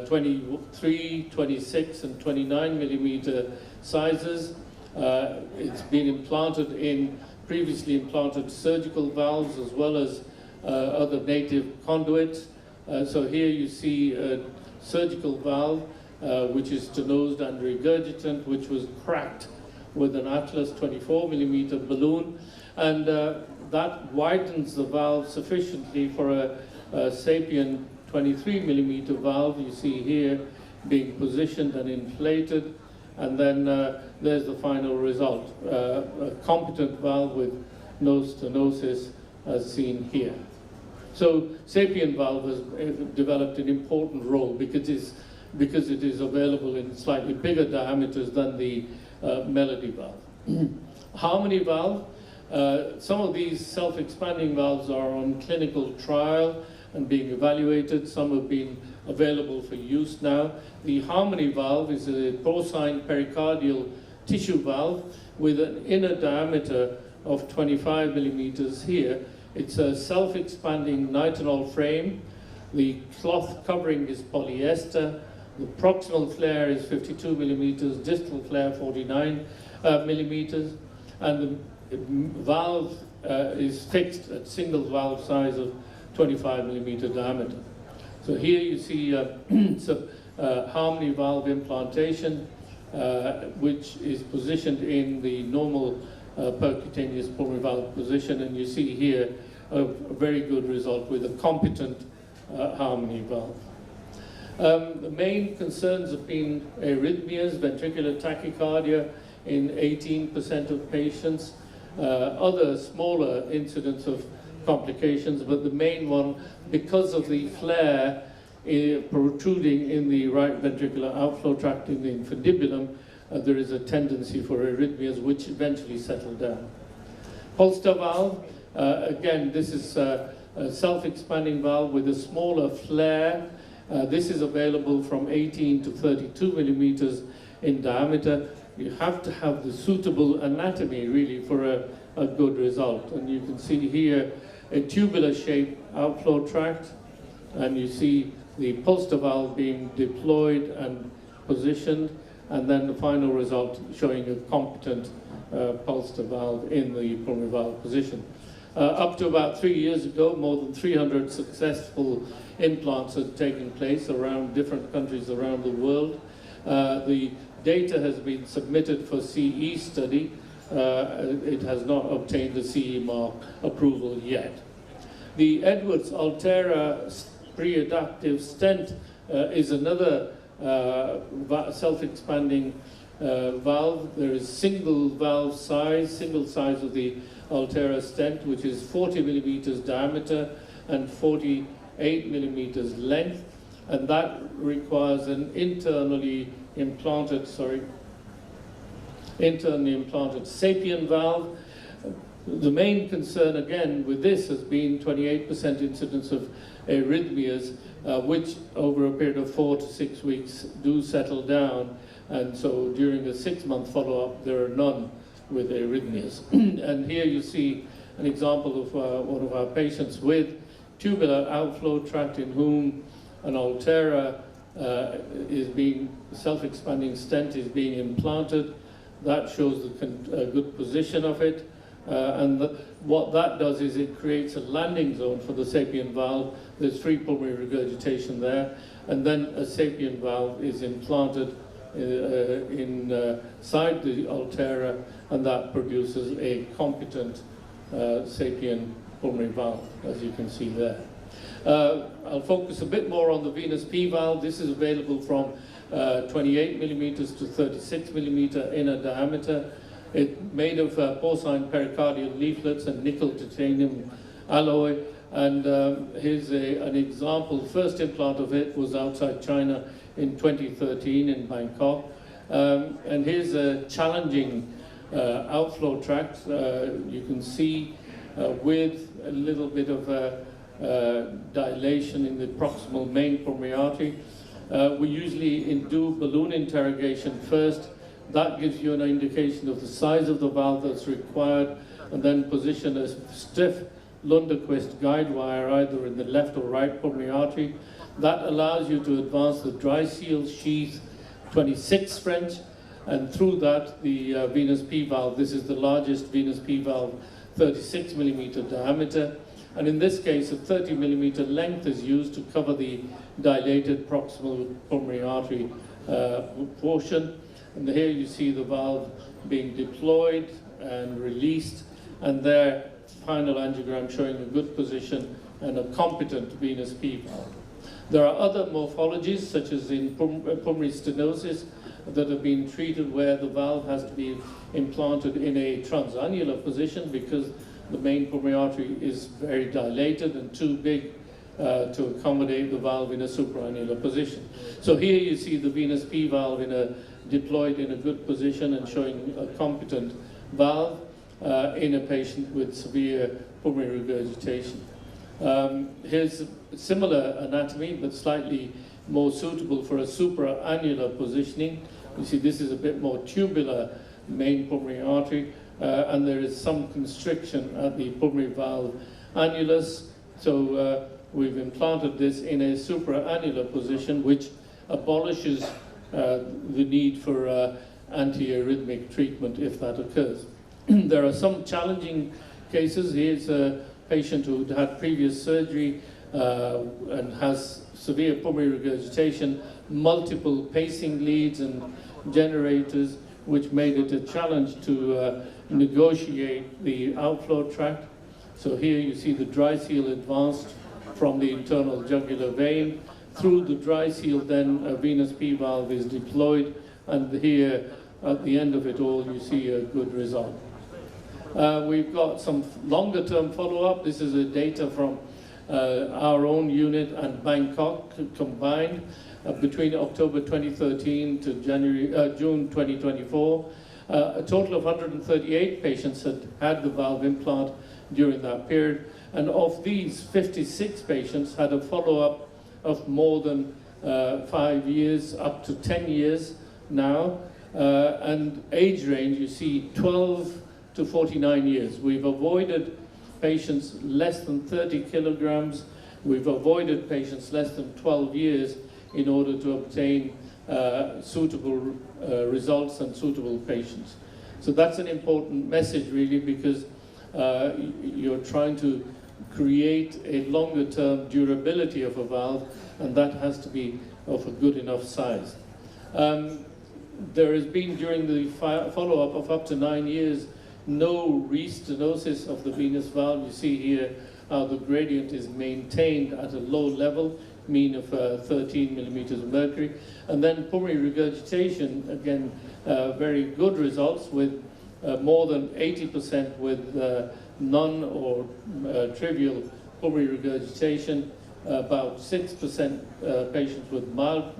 23, 26 and 29 millimeter sizes. It's been implanted in previously implanted surgical valves as well as other native conduits. So here you see a surgical valve which is stenosed and regurgitant, which was cracked with an Atlas 24 millimeter balloon, and that widens the valve sufficiently for a Sapien 23 millimeter valve. You see here being positioned and inflated, and then there's the final result, a competent valve with no stenosis as seen here. So Sapien valve has developed an important role because it is available in slightly bigger diameters than the melody valve. Harmony valve, some of these self-expanding valves are on clinical trial and being evaluated. Some have been available for use now. The Harmony valve is a porcine pericardial tissue valve with an inner diameter of 25 millimeters here. It's a self-expanding nitinol frame. The cloth covering is polyester. The proximal flare is 52 millimeters, distal flare 49 millimeters, and the valve is fixed at single valve size of 25 millimeter diameter. So here you see Harmony valve implantation, which is positioned in the normal percutaneous pulmonary valve position, and you see here a very good result with a competent Harmony valve. The main concerns have been arrhythmias, ventricular tachycardia in 18% of patients, other smaller incidents of complications, but the main one, because of the flare protruding in the right ventricular outflow tract in the infundibulum, there is a tendency for arrhythmias which eventually settle down. Polster valve, again, this is a self-expanding valve with a smaller flare. This is available from 18 to 32 millimeters in diameter. You have to have the suitable anatomy really for a good result. And you can see here a tubular-shaped outflow tract, and you see the Polster valve being deployed and positioned, and then the final result showing a competent Polster valve in the pulmonary valve position. Up to about 3 years ago, more than 300 successful implants had taken place around different countries around the world. The data has been submitted for CE study. It has not obtained the CE mark approval yet. The Edwards Altera pre-adaptive stent is another self-expanding valve. There is single size of the Altera stent, which is 40 millimeters diameter and 48 millimeters length, and that requires an internally implanted sapien valve. The main concern again with this has been 28% incidence of arrhythmias, which over a period of 4 to 6 weeks do settle down, and so during a 6-month follow-up there are none with arrhythmias. And here you see an example of one of our patients with tubular outflow tract in whom an Altera self-expanding stent is being implanted. That shows the good position of it. What that does is it creates a landing zone for the sapien valve. There's free pulmonary regurgitation there, and then a sapien valve is implanted inside the Altera, and that produces a competent sapien pulmonary valve, as you can see there. I'll focus a bit more on the venous P valve. This is available from 28 millimeters to 36 millimeter inner diameter. It's made of porcine pericardial leaflets and nickel titanium alloy. And here's an example. First implant of it was outside China in 2013 in Bangkok. And here's a challenging outflow tract. You can see with a little bit of dilation in the proximal main pulmonary artery. We usually do balloon interrogation first. That gives you an indication of the size of the valve that's required, and then position a stiff Lunderquist guide wire either in the left or right pulmonary artery. That allows you to advance the dry seal sheath 26 French, and through that the venous P valve. This is the largest venous P valve, 36 millimeter diameter. And in this case, a 30 millimeter length is used to cover the dilated proximal pulmonary artery portion. And here you see the valve being deployed and released, and there, final angiogram showing a good position and a competent venous P valve. There are other morphologies, such as in pulmonary stenosis, that have been treated where the valve has to be implanted in a transannular position because the main pulmonary artery is very dilated and too big to accommodate the valve in a supraannular position. So here you see the venous P valve deployed in a good position and showing a competent valve in a patient with severe pulmonary regurgitation. Here's similar anatomy, but slightly more suitable for a supraannular positioning. You see this is a bit more tubular main pulmonary artery, and there is some constriction at the pulmonary valve annulus. So we've implanted this in a supraannular position, which abolishes the need for antiarrhythmic treatment if that occurs. There are some challenging cases. Here's a patient who had previous surgery and has severe pulmonary regurgitation, multiple pacing leads and generators, which made it a challenge to negotiate the outflow tract. So here you see the dry seal advanced from the internal jugular vein. Through the dry seal, then a venous P valve is deployed, and here at the end of it all you see a good result. We've got some longer term follow-up. This is data from our own unit and Bangkok combined between October 2013 to June 2024. A total of 138 patients had the valve implant during that period, and of these, 56 patients had a follow-up of more than 5 years, up to 10 years now, and age range, you see 12 to 49 years. We've avoided patients less than 30 kilograms. We've avoided patients less than 12 years in order to obtain suitable results and suitable patients. So that's an important message really, because you're trying to create a longer term durability of a valve, and that has to be of a good enough size. There has been, during the follow-up of up to 9 years, no restenosis of the venous valve. You see here how the gradient is maintained at a low level, mean of 13 millimeters of mercury. And then pulmonary regurgitation, again, very good results with more than 80% with none or trivial pulmonary regurgitation, about 6% patients with mild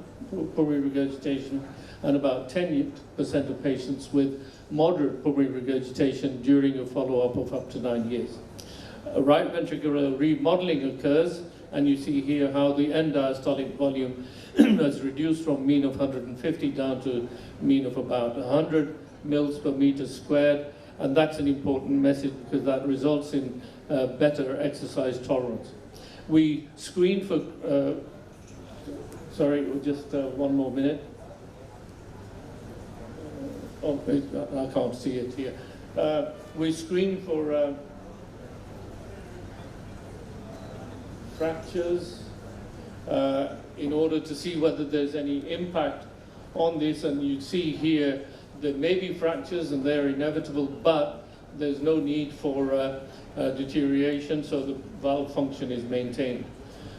pulmonary regurgitation, and about 10% of patients with moderate pulmonary regurgitation during a follow-up of up to 9 years. Right ventricular remodeling occurs, and you see here how the end diastolic volume has reduced from mean of 150 down to mean of about 100 mils per meter squared, and that's an important message because that results in better exercise tolerance. We screen for, sorry, just one more minute. Oh, I can't see it here. We screen for fractures in order to see whether there's any impact on this, and you see here there may be fractures and they're inevitable, but there's no need for deterioration, so the valve function is maintained.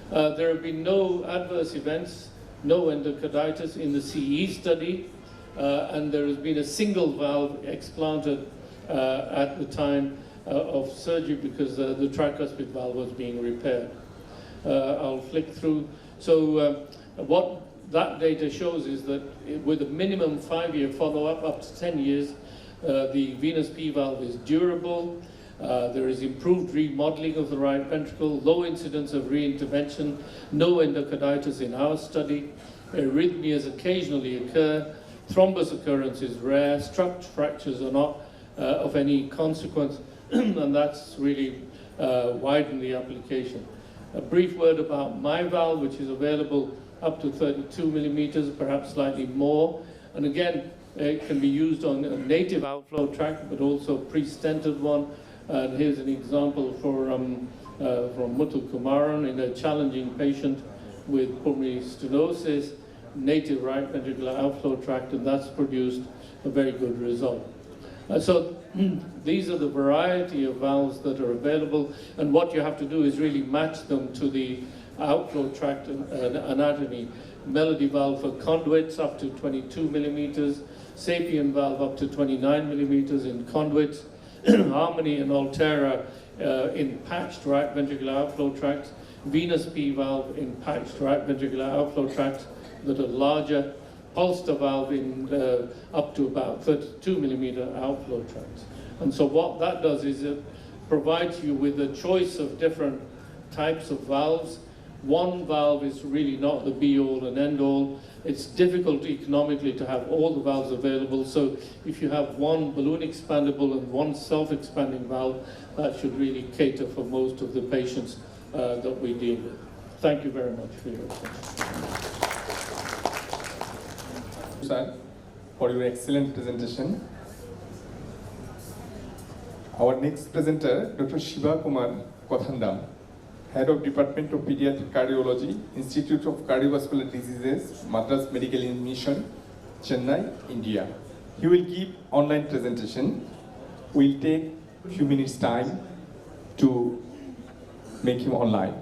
There have been no adverse events, no endocarditis in the CE study, and there has been a single valve explanted at the time of surgery because the tricuspid valve was being repaired. I'll flick through. So what that data shows is that with a minimum 5-year follow-up, up to 10 years, the venous P valve is durable. There is improved remodeling of the right ventricle, low incidence of reintervention, no endocarditis in our study. Arrhythmias occasionally occur. Thrombus occurrence is rare. Struct fractures are not of any consequence, and that's really widened the application. A brief word about my valve, which is available up to 32 millimeters, perhaps slightly more. And again, it can be used on a native outflow tract, but also a pre-stented one. And here's an example from Muthu Kumaran in a challenging patient with pulmonary stenosis, native right ventricular outflow tract, and that's produced a very good result. So these are the variety of valves that are available, and what you have to do is really match them to the outflow tract anatomy. Melody valve for conduits up to 22 millimeters, Sapien valve up to 29 millimeters in conduits, Harmony and Altera in patched right ventricular outflow tracts, Venus P valve in patched right ventricular outflow tracts that are larger, Pulsar valve in up to about 32 millimeter outflow tracts. And so what that does is it provides you with a choice of different types of valves. One valve is really not the be-all and end-all. It's difficult economically to have all the valves available, so if you have one balloon expandable and one self-expanding valve, that should really cater for most of the patients that we deal with. Thank you very much for your attention. Sir, for your excellent presentation. Our next presenter, Dr. Shiva Kumar Kothandam, Head of Department of Pediatric Cardiology, Institute of Cardiovascular Diseases, Madras Medical Mission, Chennai, India. He will give online presentation. We'll take a few minutes time to make him online.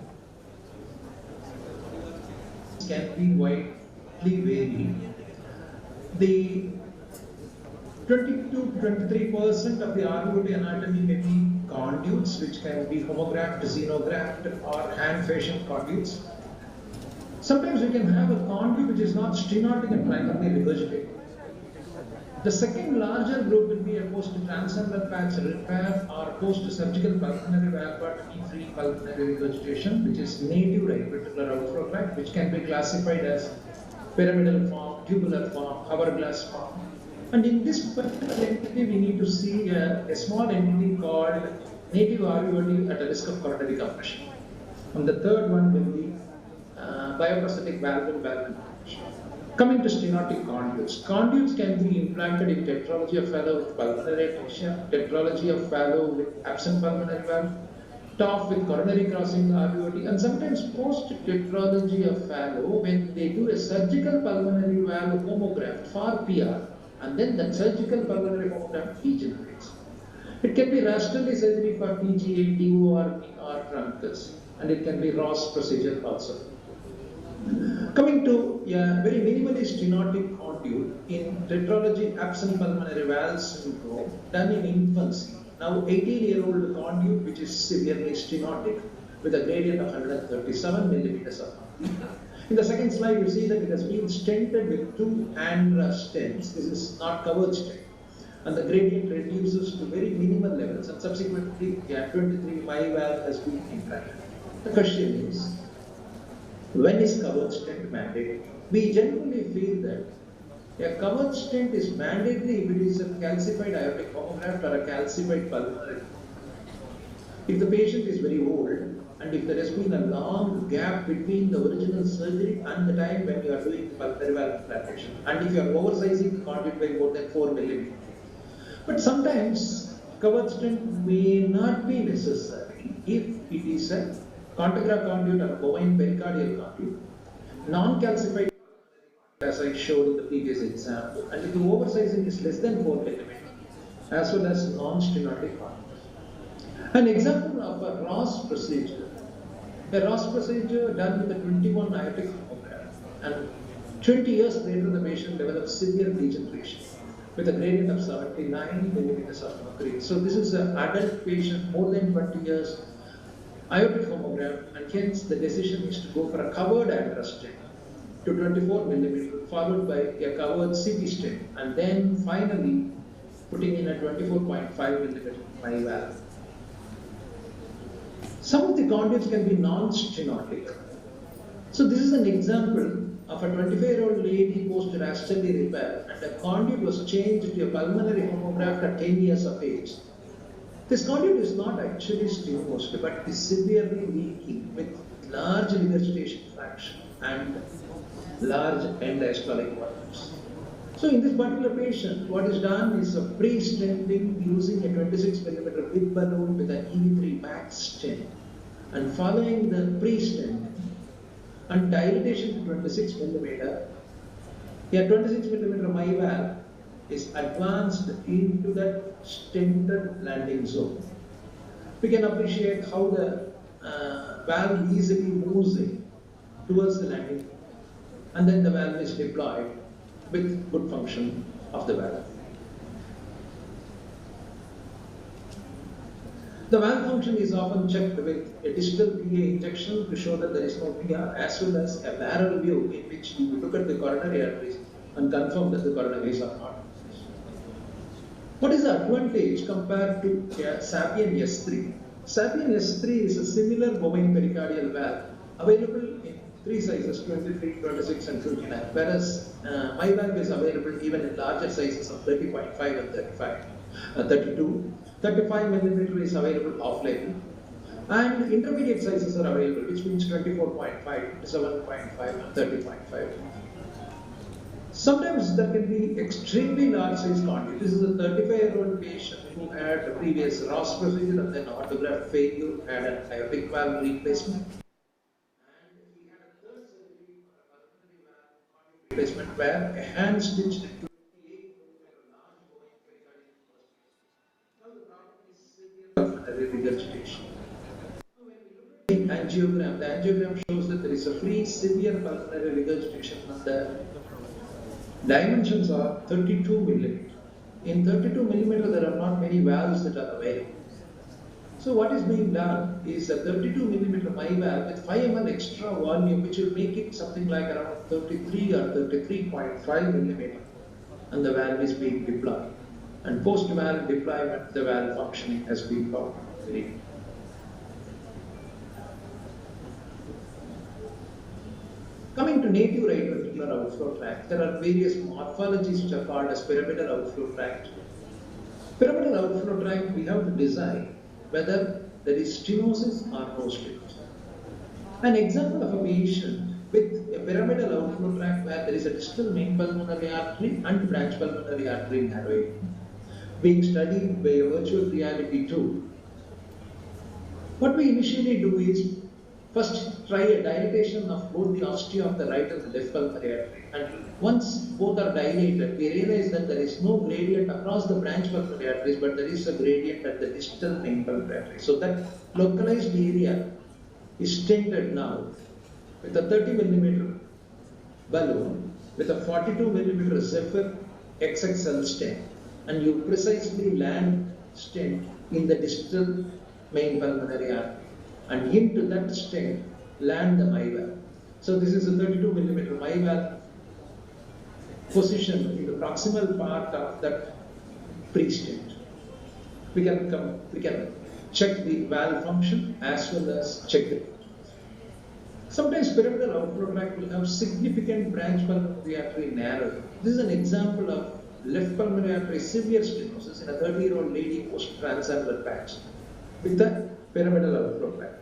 Can be widely varied. The 20 to 23% of the RVOT anatomy may be conduits, which can be homographed, xenograft, or hand-fashioned conduits. Sometimes we can have a conduit which is not stenotic and primarily regurgitated. The second larger group will be a post-transcendental patch repair or post-surgical pulmonary valve free pulmonary regurgitation, which is native right ventricular outflow tract, which can be classified as pyramidal form, tubular form, hourglass form. And in this particular entity, we need to see a small entity called native RVOT at a risk of coronary compression. And the third one will be bioprosthetic valve and valve compression. Coming to stenotic conduits. Conduits can be implanted in tetralogy of Fallot with pulmonary atresia, tetralogy of Fallot with absent pulmonary valve, TOF with coronary crossing RVOT, and sometimes post-tetralogy of Fallot when they do a surgical pulmonary valve homograft for PR, and then that surgical pulmonary homograft degenerates. It can be Rastelli surgery for TGA, TOR, or truncus, and it can be Ross procedure also. Coming to a very minimally stenotic conduit in tetralogy absent pulmonary valve syndrome done in infancy. Now 18-year-old conduit which is severely stenotic with a gradient of 137 millimeters of mercury. In the second slide you see that it has been stented with 2 Andra stents. This is not covered stent. And the gradient reduces to very minimal levels, and subsequently 23 valve has been implanted. The question is, when is covered stent mandatory? We generally feel that a covered stent is mandatory if it is a calcified aortic homograft or a calcified pulmonary. If the patient is very old and if there has been a long gap between the original surgery and the time when you are doing the pulmonary valve implantation, and if you are oversizing the conduit by more than 4 millimeters. But sometimes covered stent may not be necessary if it is a Contagraph conduit or bovine pericardial conduit, non-calcified as I showed in the previous example, and if the oversizing is less than 4 millimeters, as well as non-stenotic conduits. An example of a Ross procedure done with a 21 aortic homograft, and 20 years later the patient develops severe degeneration with a gradient of 79 millimeters of mercury. So this is an adult patient, more than 20 years, aortic homogram, and hence the decision is to go for a covered Andra stent to 24 millimeter, followed by a covered CT stent, and then finally putting in a 24.5 millimeter valve. Some of the conduits can be non-stenotic. So this is an example of a 25-year-old lady post-Rastelli repair, and a conduit was changed to a pulmonary homograft at 10 years of age. This conduit is not actually stenosed, but is severely leaking with large regurgitation fraction and large end diastolic volumes. So in this particular patient, what is done is a pre-stenting using a 26 millimeter big balloon with an EV3 max stent, and following the pre-stent and dilatation to 26 millimeter, a 26 millimeter valve is advanced into that stented landing zone. We can appreciate how the valve easily moves in towards the landing, and then the valve is deployed with good function of the valve. The valve function is often checked with a distal PA injection to show that there is no PR, as well as a barrel view in which you look at the coronary arteries and confirm that the coronaries are not. What is the advantage compared to Sapien S3? Sapien S3 is a similar bovine pericardial valve available in 3 sizes, 23, 26 and 29, whereas my valve is available even in larger sizes of 30.5 and 32. 35 millimeter is available off-label, and intermediate sizes are available, which means 24.5, 27.5 and 30.5. Sometimes there can be extremely large size conduit. This is a 35-year-old patient who had a previous Ross procedure and then autograft failure, had an aortic valve replacement. And he had a third surgery for a pulmonary valve conduit replacement where a hand stitched 28 millimeter large bovine pericardial was placed. Now the problem is severe pulmonary regurgitation. The angiogram shows that there is a free severe pulmonary regurgitation on the dimensions are 32 millimeter. In 32 millimeter, there are not many valves that are available. So what is being done is a 32 millimeter valve with 5 ml extra volume, which will make it something like around 33 or 33.5 millimeter, and the valve is being deployed. And post valve deployment, the valve functioning has been found. Coming to native right ventricular outflow tract, there are various morphologies which are called as pyramidal outflow tract. Pyramidal outflow tract, we have to decide whether there is stenosis or no stenosis. An example of a patient with a pyramidal outflow tract where there is a distal main pulmonary artery and branch pulmonary artery narrowing, being studied by a virtual reality tool. What we initially do is first try a dilatation of both the ostia of the right and the left pulmonary artery. And once both are dilated, we realize that there is no gradient across the branch pulmonary arteries, but there is a gradient at the distal main pulmonary artery. So that localized area is stented now with a 30 millimeter balloon with a 42 millimeter Zephyr XXL stent, and you precisely land stent in the distal main pulmonary artery, and into that stent land the MI-valve. So this is a 32 millimeter MI-valve position in the proximal part of that pre-stent. We can check the valve function as well as check the. Sometimes pyramidal outflow tract will have significant branch pulmonary artery narrowing. This is an example of left pulmonary artery severe stenosis in a 30-year-old lady post-transanular patch with the pyramidal outflow tract.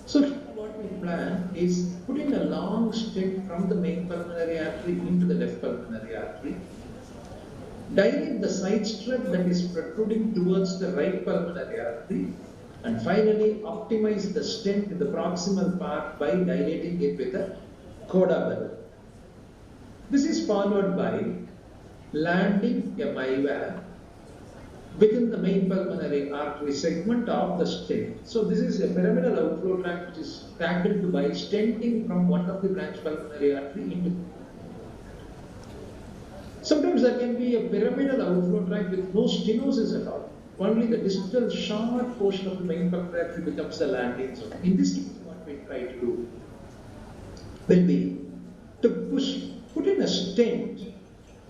So what we plan is putting a long stent from the main pulmonary artery into the left pulmonary artery, dilate the side strut that is protruding towards the right pulmonary artery, and finally optimize the stent in the proximal part by dilating it with a coda balloon. This is followed by landing a MI-valve within the main pulmonary artery segment of the stent. So this is a pyramidal outflow tract which is tackled by stenting from one of the branch pulmonary artery into. Sometimes there can be a pyramidal outflow tract with no stenosis at all. Only the distal short portion of the main pulmonary artery becomes the landing zone. In this case, what we try to do will be to put in a stent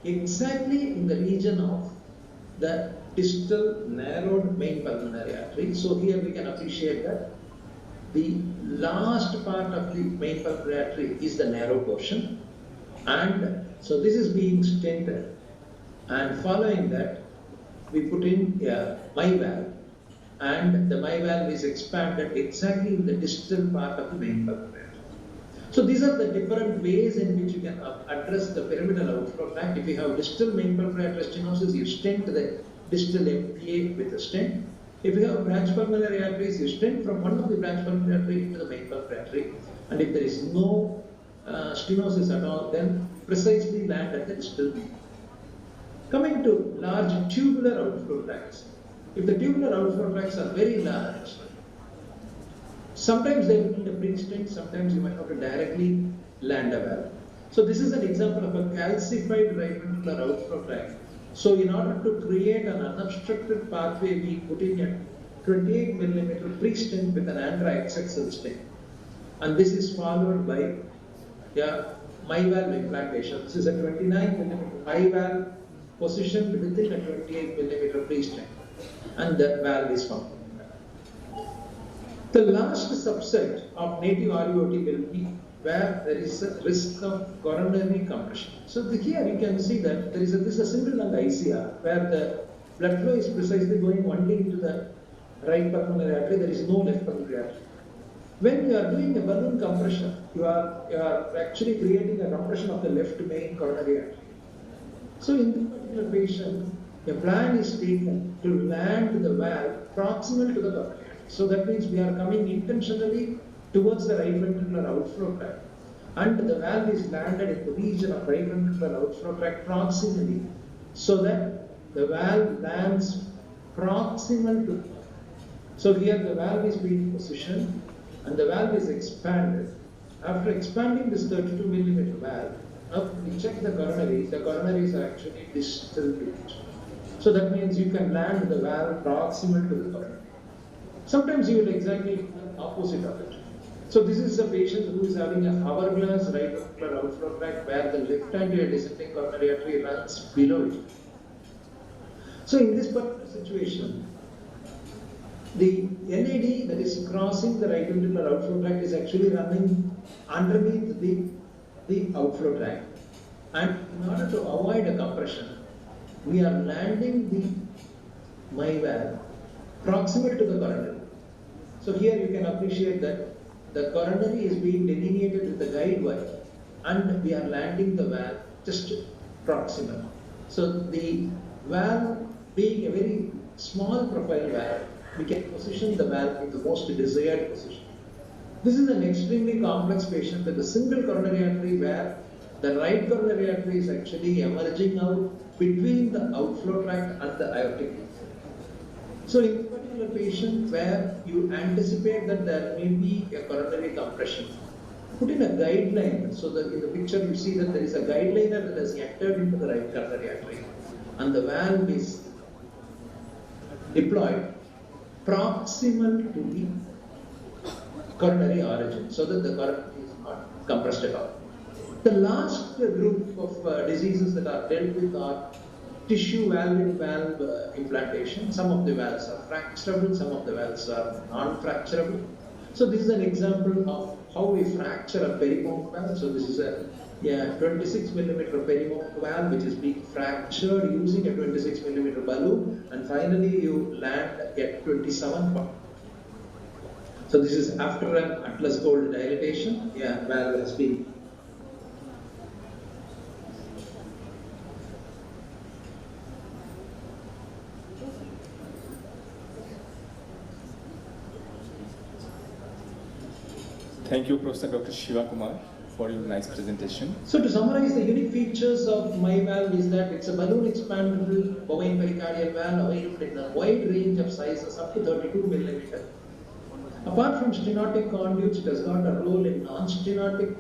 exactly in the region of the distal narrowed main pulmonary artery. So here we can appreciate that the last part of the main pulmonary artery is the narrow portion, and so this is being stented, and following that we put in a MI-valve, and the MI-valve is expanded exactly in the distal part of the main pulmonary artery. So these are the different ways in which you can address the pyramidal outflow tract. If you have distal main pulmonary artery stenosis, you stent the distal MPA with a stent. If you have branch pulmonary arteries, you stent from one of the branch pulmonary artery into the main pulmonary artery. And if there is no stenosis at all, then precisely land at the distal main. Coming to large tubular outflow tracts. If the tubular outflow tracts are very large, sometimes they will need a pre-stent, sometimes you might have to directly land a valve. So this is an example of a calcified right ventricular outflow tract. So in order to create an unobstructed pathway, we put in a 28 millimeter pre-stent with an Andra XXL stent. And this is followed by a MI-valve implantation. This is a 29 millimeter MI-valve positioned within a 28 millimeter pre-stent. And the valve is found. The last subset of native RVOT will be where there is a risk of coronary compression. So here you can see that this is a single lung ICR where the blood flow is precisely going only into the right pulmonary artery, there is no left pulmonary artery. When you are doing a balloon compression, you are actually creating a compression of the left main coronary artery. So in this particular patient, a plan is taken to land the valve proximal to the coronary artery. So that means we are coming intentionally towards the right ventricular outflow tract, and the valve is landed in the region of right ventricular outflow tract proximally, so that the valve lands proximal to. So here the valve is being positioned and the valve is expanded. After expanding this 32 millimeter valve, now we check the coronaries are actually distal to it. So that means you can land the valve proximal to the coronary. Sometimes you will exactly do the opposite of it. So this is a patient who is having a hourglass right ventricular outflow tract where the left anterior descending coronary artery runs below it. So in this particular situation, the NAD that is crossing the right ventricular outflow tract is actually running underneath the outflow tract. And in order to avoid a compression, we are landing the MI-valve proximal to the coronary. So here you can appreciate that the coronary is being delineated with the guide wire, and we are landing the valve just proximal. So the valve being a very small profile valve, we can position the valve in the most desired position. This is an extremely complex patient with a single coronary artery where the right coronary artery is actually emerging out between the outflow tract and the aortic. So in this particular patient where you anticipate that there may be a coronary compression, put in a guideline so that in the picture you see that there is a guideliner that has entered into the right coronary artery and the valve is deployed proximal to the coronary origin so that the coronary is not compressed at all. The last group of diseases that are dealt with are tissue valve-in-valve implantation. Some of the valves are fracturable, some of the valves are non-fracturable. So this is an example of how we fracture a perimorph valve. So this is a 26 millimeter perimorph valve which is being fractured using a 26 millimeter balloon, and finally you land at 27. So this is after an Atlas Gold dilatation. Valve has been. Thank you, Professor Dr. Shiva Kumar, for your nice presentation. So to summarize, the unique features of my valve is that it's a balloon expandable bovine pericardial valve available in a wide range of sizes up to 32 millimeter. Apart from stenotic conduits, it has got a role in non-stenotic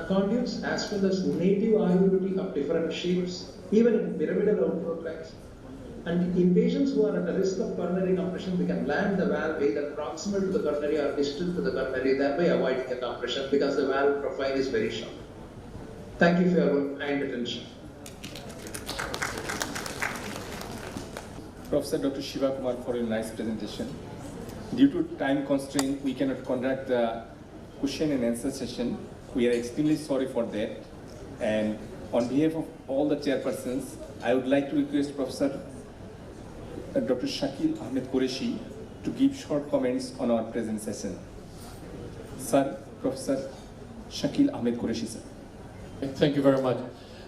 conduits as well as native RVOT of different shapes, even in pyramidal outflow tracts. And in patients who are at a risk of coronary compression, we can land the valve either proximal to the coronary or distal to the coronary, thereby avoiding a compression because the valve profile is very short. Thank you for your kind attention. Professor Dr. Shiva Kumar, for your nice presentation. Due to time constraint, we cannot conduct the question and answer session. We are extremely sorry for that. And on behalf of all the chairpersons, I would like to request Professor Dr. Shakil Ahmed Qureshi to give short comments on our present session. Sir, Professor Shakil Ahmed Qureshi, sir. Thank you very much.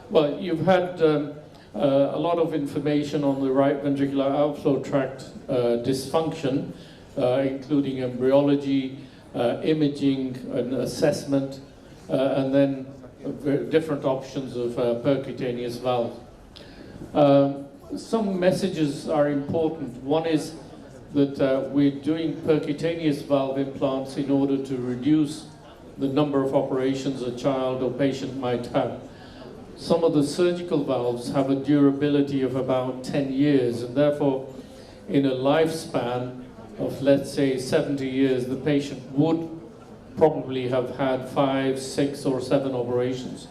Well, you've had a lot of information on the right ventricular outflow tract dysfunction, including embryology, imaging, and assessment, and then different options of percutaneous valve. Some messages are important. One is that we're doing percutaneous valve implants in order to reduce the number of operations a child or patient might have. Some of the surgical valves have a durability of about 10 years, and therefore in a lifespan of, let's say, 70 years, the patient would probably have had 5, 6, or 7 operations.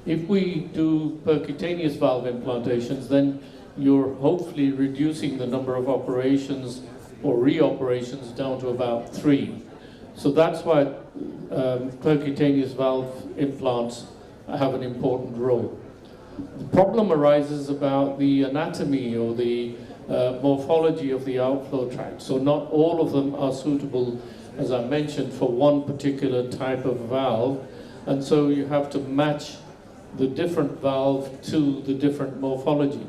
If we do percutaneous valve implantations, then you're hopefully reducing the number of operations or reoperations down to about 3. So that's why percutaneous valve implants have an important role. The problem arises about the anatomy or the morphology of the outflow tract. So not all of them are suitable, as I mentioned, for one particular type of valve. And so you have to match the different valve to the different morphology.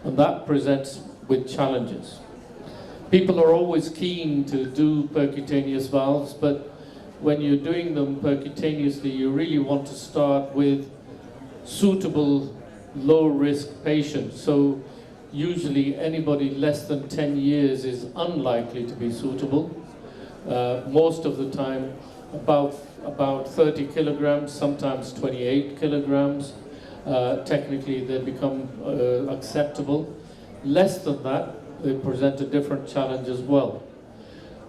And that presents with challenges. People are always keen to do percutaneous valves, but when you're doing them percutaneously, you really want to start with suitable low-risk patients. So usually anybody less than 10 years is unlikely to be suitable. Most of the time about 30 kilograms, sometimes 28 kilograms. Technically they become acceptable. Less than that, they present a different challenge as well.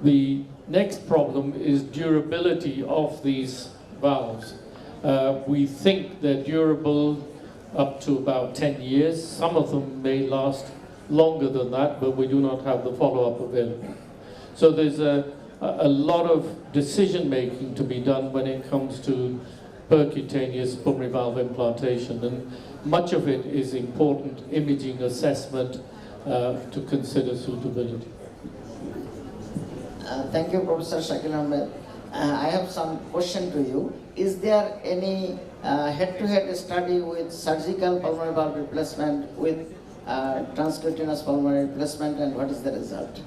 The next problem is durability of these valves. We think they're durable up to about 10 years. Some of them may last longer than that, but we do not have the follow-up available. So there's a lot of decision-making to be done when it comes to percutaneous pulmonary valve implantation, and much of it is important imaging assessment to consider suitability. Thank you, Professor Shakil Ahmed. I have some question to you. Is there any head-to-head study with surgical pulmonary valve replacement with transcutaneous pulmonary replacement, and what is the result?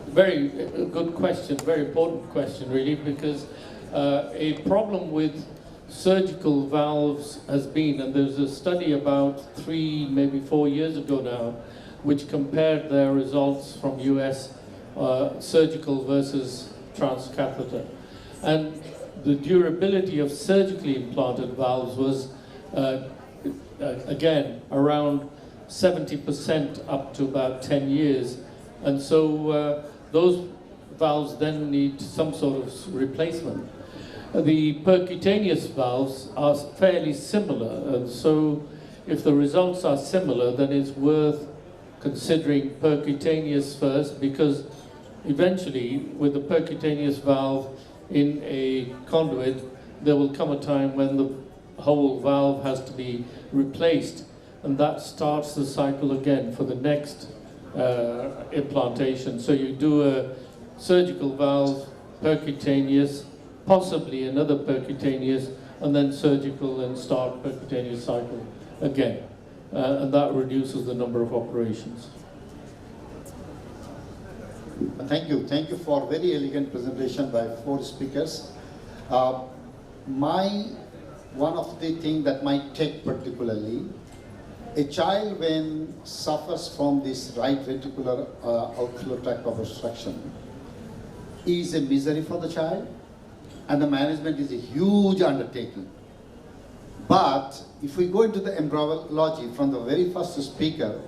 Very good question, very important question really, because a problem with surgical valves has been, and there's a study about 3, maybe 4 years ago now, which compared their results from US surgical versus transcatheter. And the durability of surgically implanted valves was, again, around 70% up to about 10 years. And so those valves then need some sort of replacement. The percutaneous valves are fairly similar, and so if the results are similar, then it's worth considering percutaneous first, because eventually with the percutaneous valve in a conduit, there will come a time when the whole valve has to be replaced, and that starts the cycle again for the next implantation. So you do a surgical valve, percutaneous, possibly another percutaneous, and then surgical, and start percutaneous cycle again. And that reduces the number of operations. Thank you. Thank you for very elegant presentation by 4 speakers. One of the things that might take particularly, a child when suffers from this right ventricular outflow tract obstruction is a misery for the child, and the management is a huge undertaking. But if we go into the embryology from the very first speaker,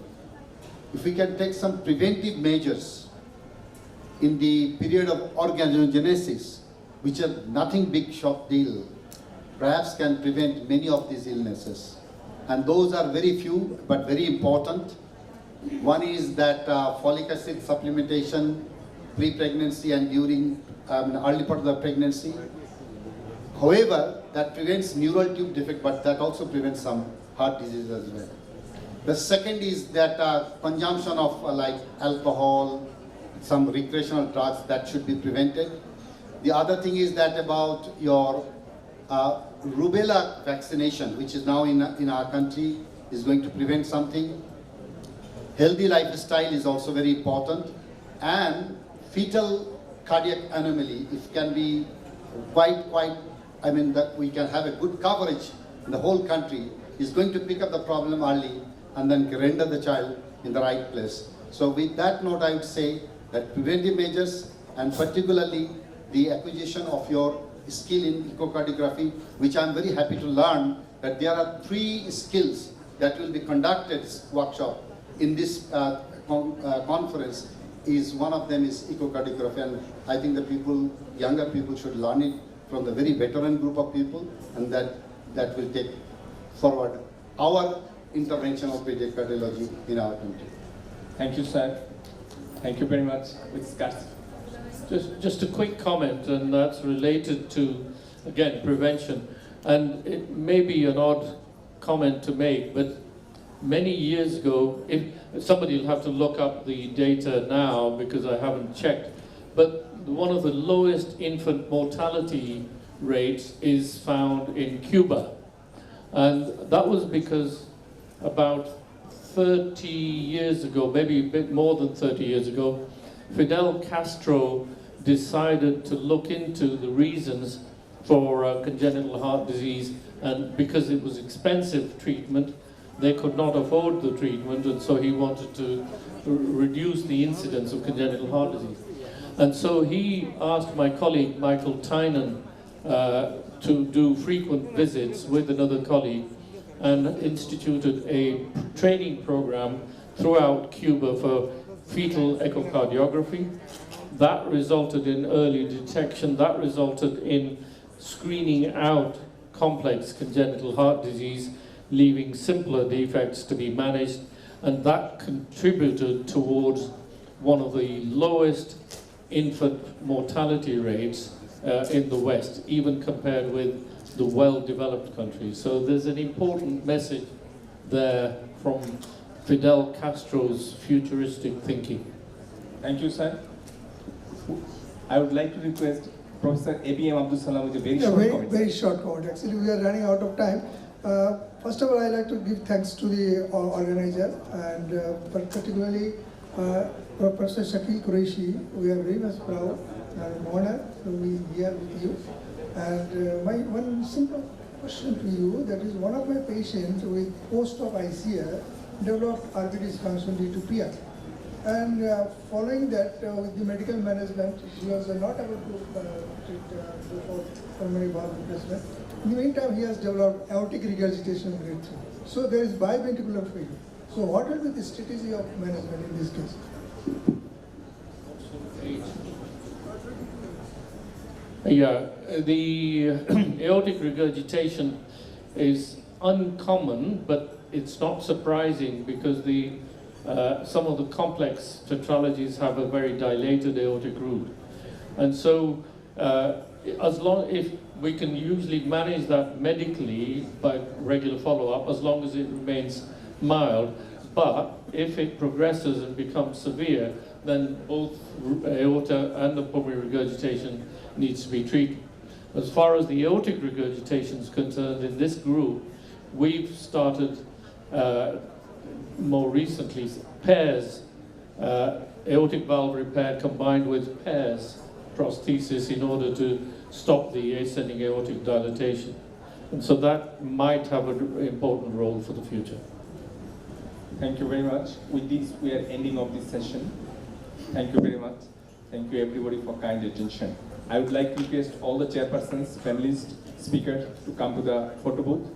if we can take some preventive measures in the period of organogenesis, which are nothing big short deal, perhaps can prevent many of these illnesses. And those are very few, but very important. One is that folic acid supplementation, pre-pregnancy and during early part of the pregnancy. However, that prevents neural tube defect, but that also prevents some heart disease as well. The second is that consumption of like alcohol, some recreational drugs, that should be prevented. The other thing is that about your rubella vaccination, which is now in our country, is going to prevent something. Healthy lifestyle is also very important, and fetal cardiac anomaly, if can be that we can have a good coverage in the whole country, is going to pick up the problem early and then render the child in the right place. So with that note, I would say that preventive measures, and particularly the acquisition of your skill in echocardiography, which I'm very happy to learn that there are 3 skills that will be conducted workshop in this conference. Is one of them is echocardiography, and I think the younger people should learn it from the very veteran group of people, and that will take forward our intervention of pediatric cardiology in our country. Thank you, sir. Thank you very much. Just a quick comment, and that's related to, again, prevention. And it may be an odd comment to make, but many years ago, if somebody will have to look up the data now because I haven't checked, but one of the lowest infant mortality rates is found in Cuba. And that was because about 30 years ago, maybe a bit more than 30 years ago, Fidel Castro decided to look into the reasons for congenital heart disease, and because it was expensive treatment, they could not afford the treatment, and so he wanted to reduce the incidence of congenital heart disease. And so he asked my colleague Michael Tynan to do frequent visits with another colleague, and instituted a training program throughout Cuba for fetal echocardiography. That resulted in early detection, that resulted in screening out complex congenital heart disease, leaving simpler defects to be managed, and that contributed towards one of the lowest infant mortality rates in the West, even compared with the well-developed countries. So there's an important message there from Fidel Castro's futuristic thinking. Thank you, sir. I would like to request Professor ABM Abdus Salam with a very Yeah, short very, comment. very short comment. Actually, we are running out of time. First of all, I'd like to give thanks to the organizer and particularly Professor Shakil Qureshi. We are very much proud and honored to be here with you. And my one simple question to you, that is one of my patients with post-op ICL developed RVOT dysfunction due to PIA. And following that, with the medical management, he was not able to treat for pulmonary valve replacement. In the meantime, he has developed aortic regurgitation grade 3. So there is biventricular failure. So what will be the strategy of management in this case? Yeah, the aortic regurgitation is uncommon, but it's not surprising because some of the complex tetralogies have a very dilated aortic root. And so if we can usually manage that medically by regular follow-up, as long as it remains mild, but if it progresses and becomes severe, then both aorta and the pulmonary regurgitation needs to be treated. As far as the aortic regurgitation is concerned, in this group, we've started more recently pairs, aortic valve repair combined with pairs prosthesis in order to stop the ascending aortic dilatation. And so that might have an important role for the future. Thank you very much. With this, we are ending of this session. Thank you very much. Thank you everybody for kind attention. I would like to request all the chairpersons, panelists, speakers to come to the photo booth.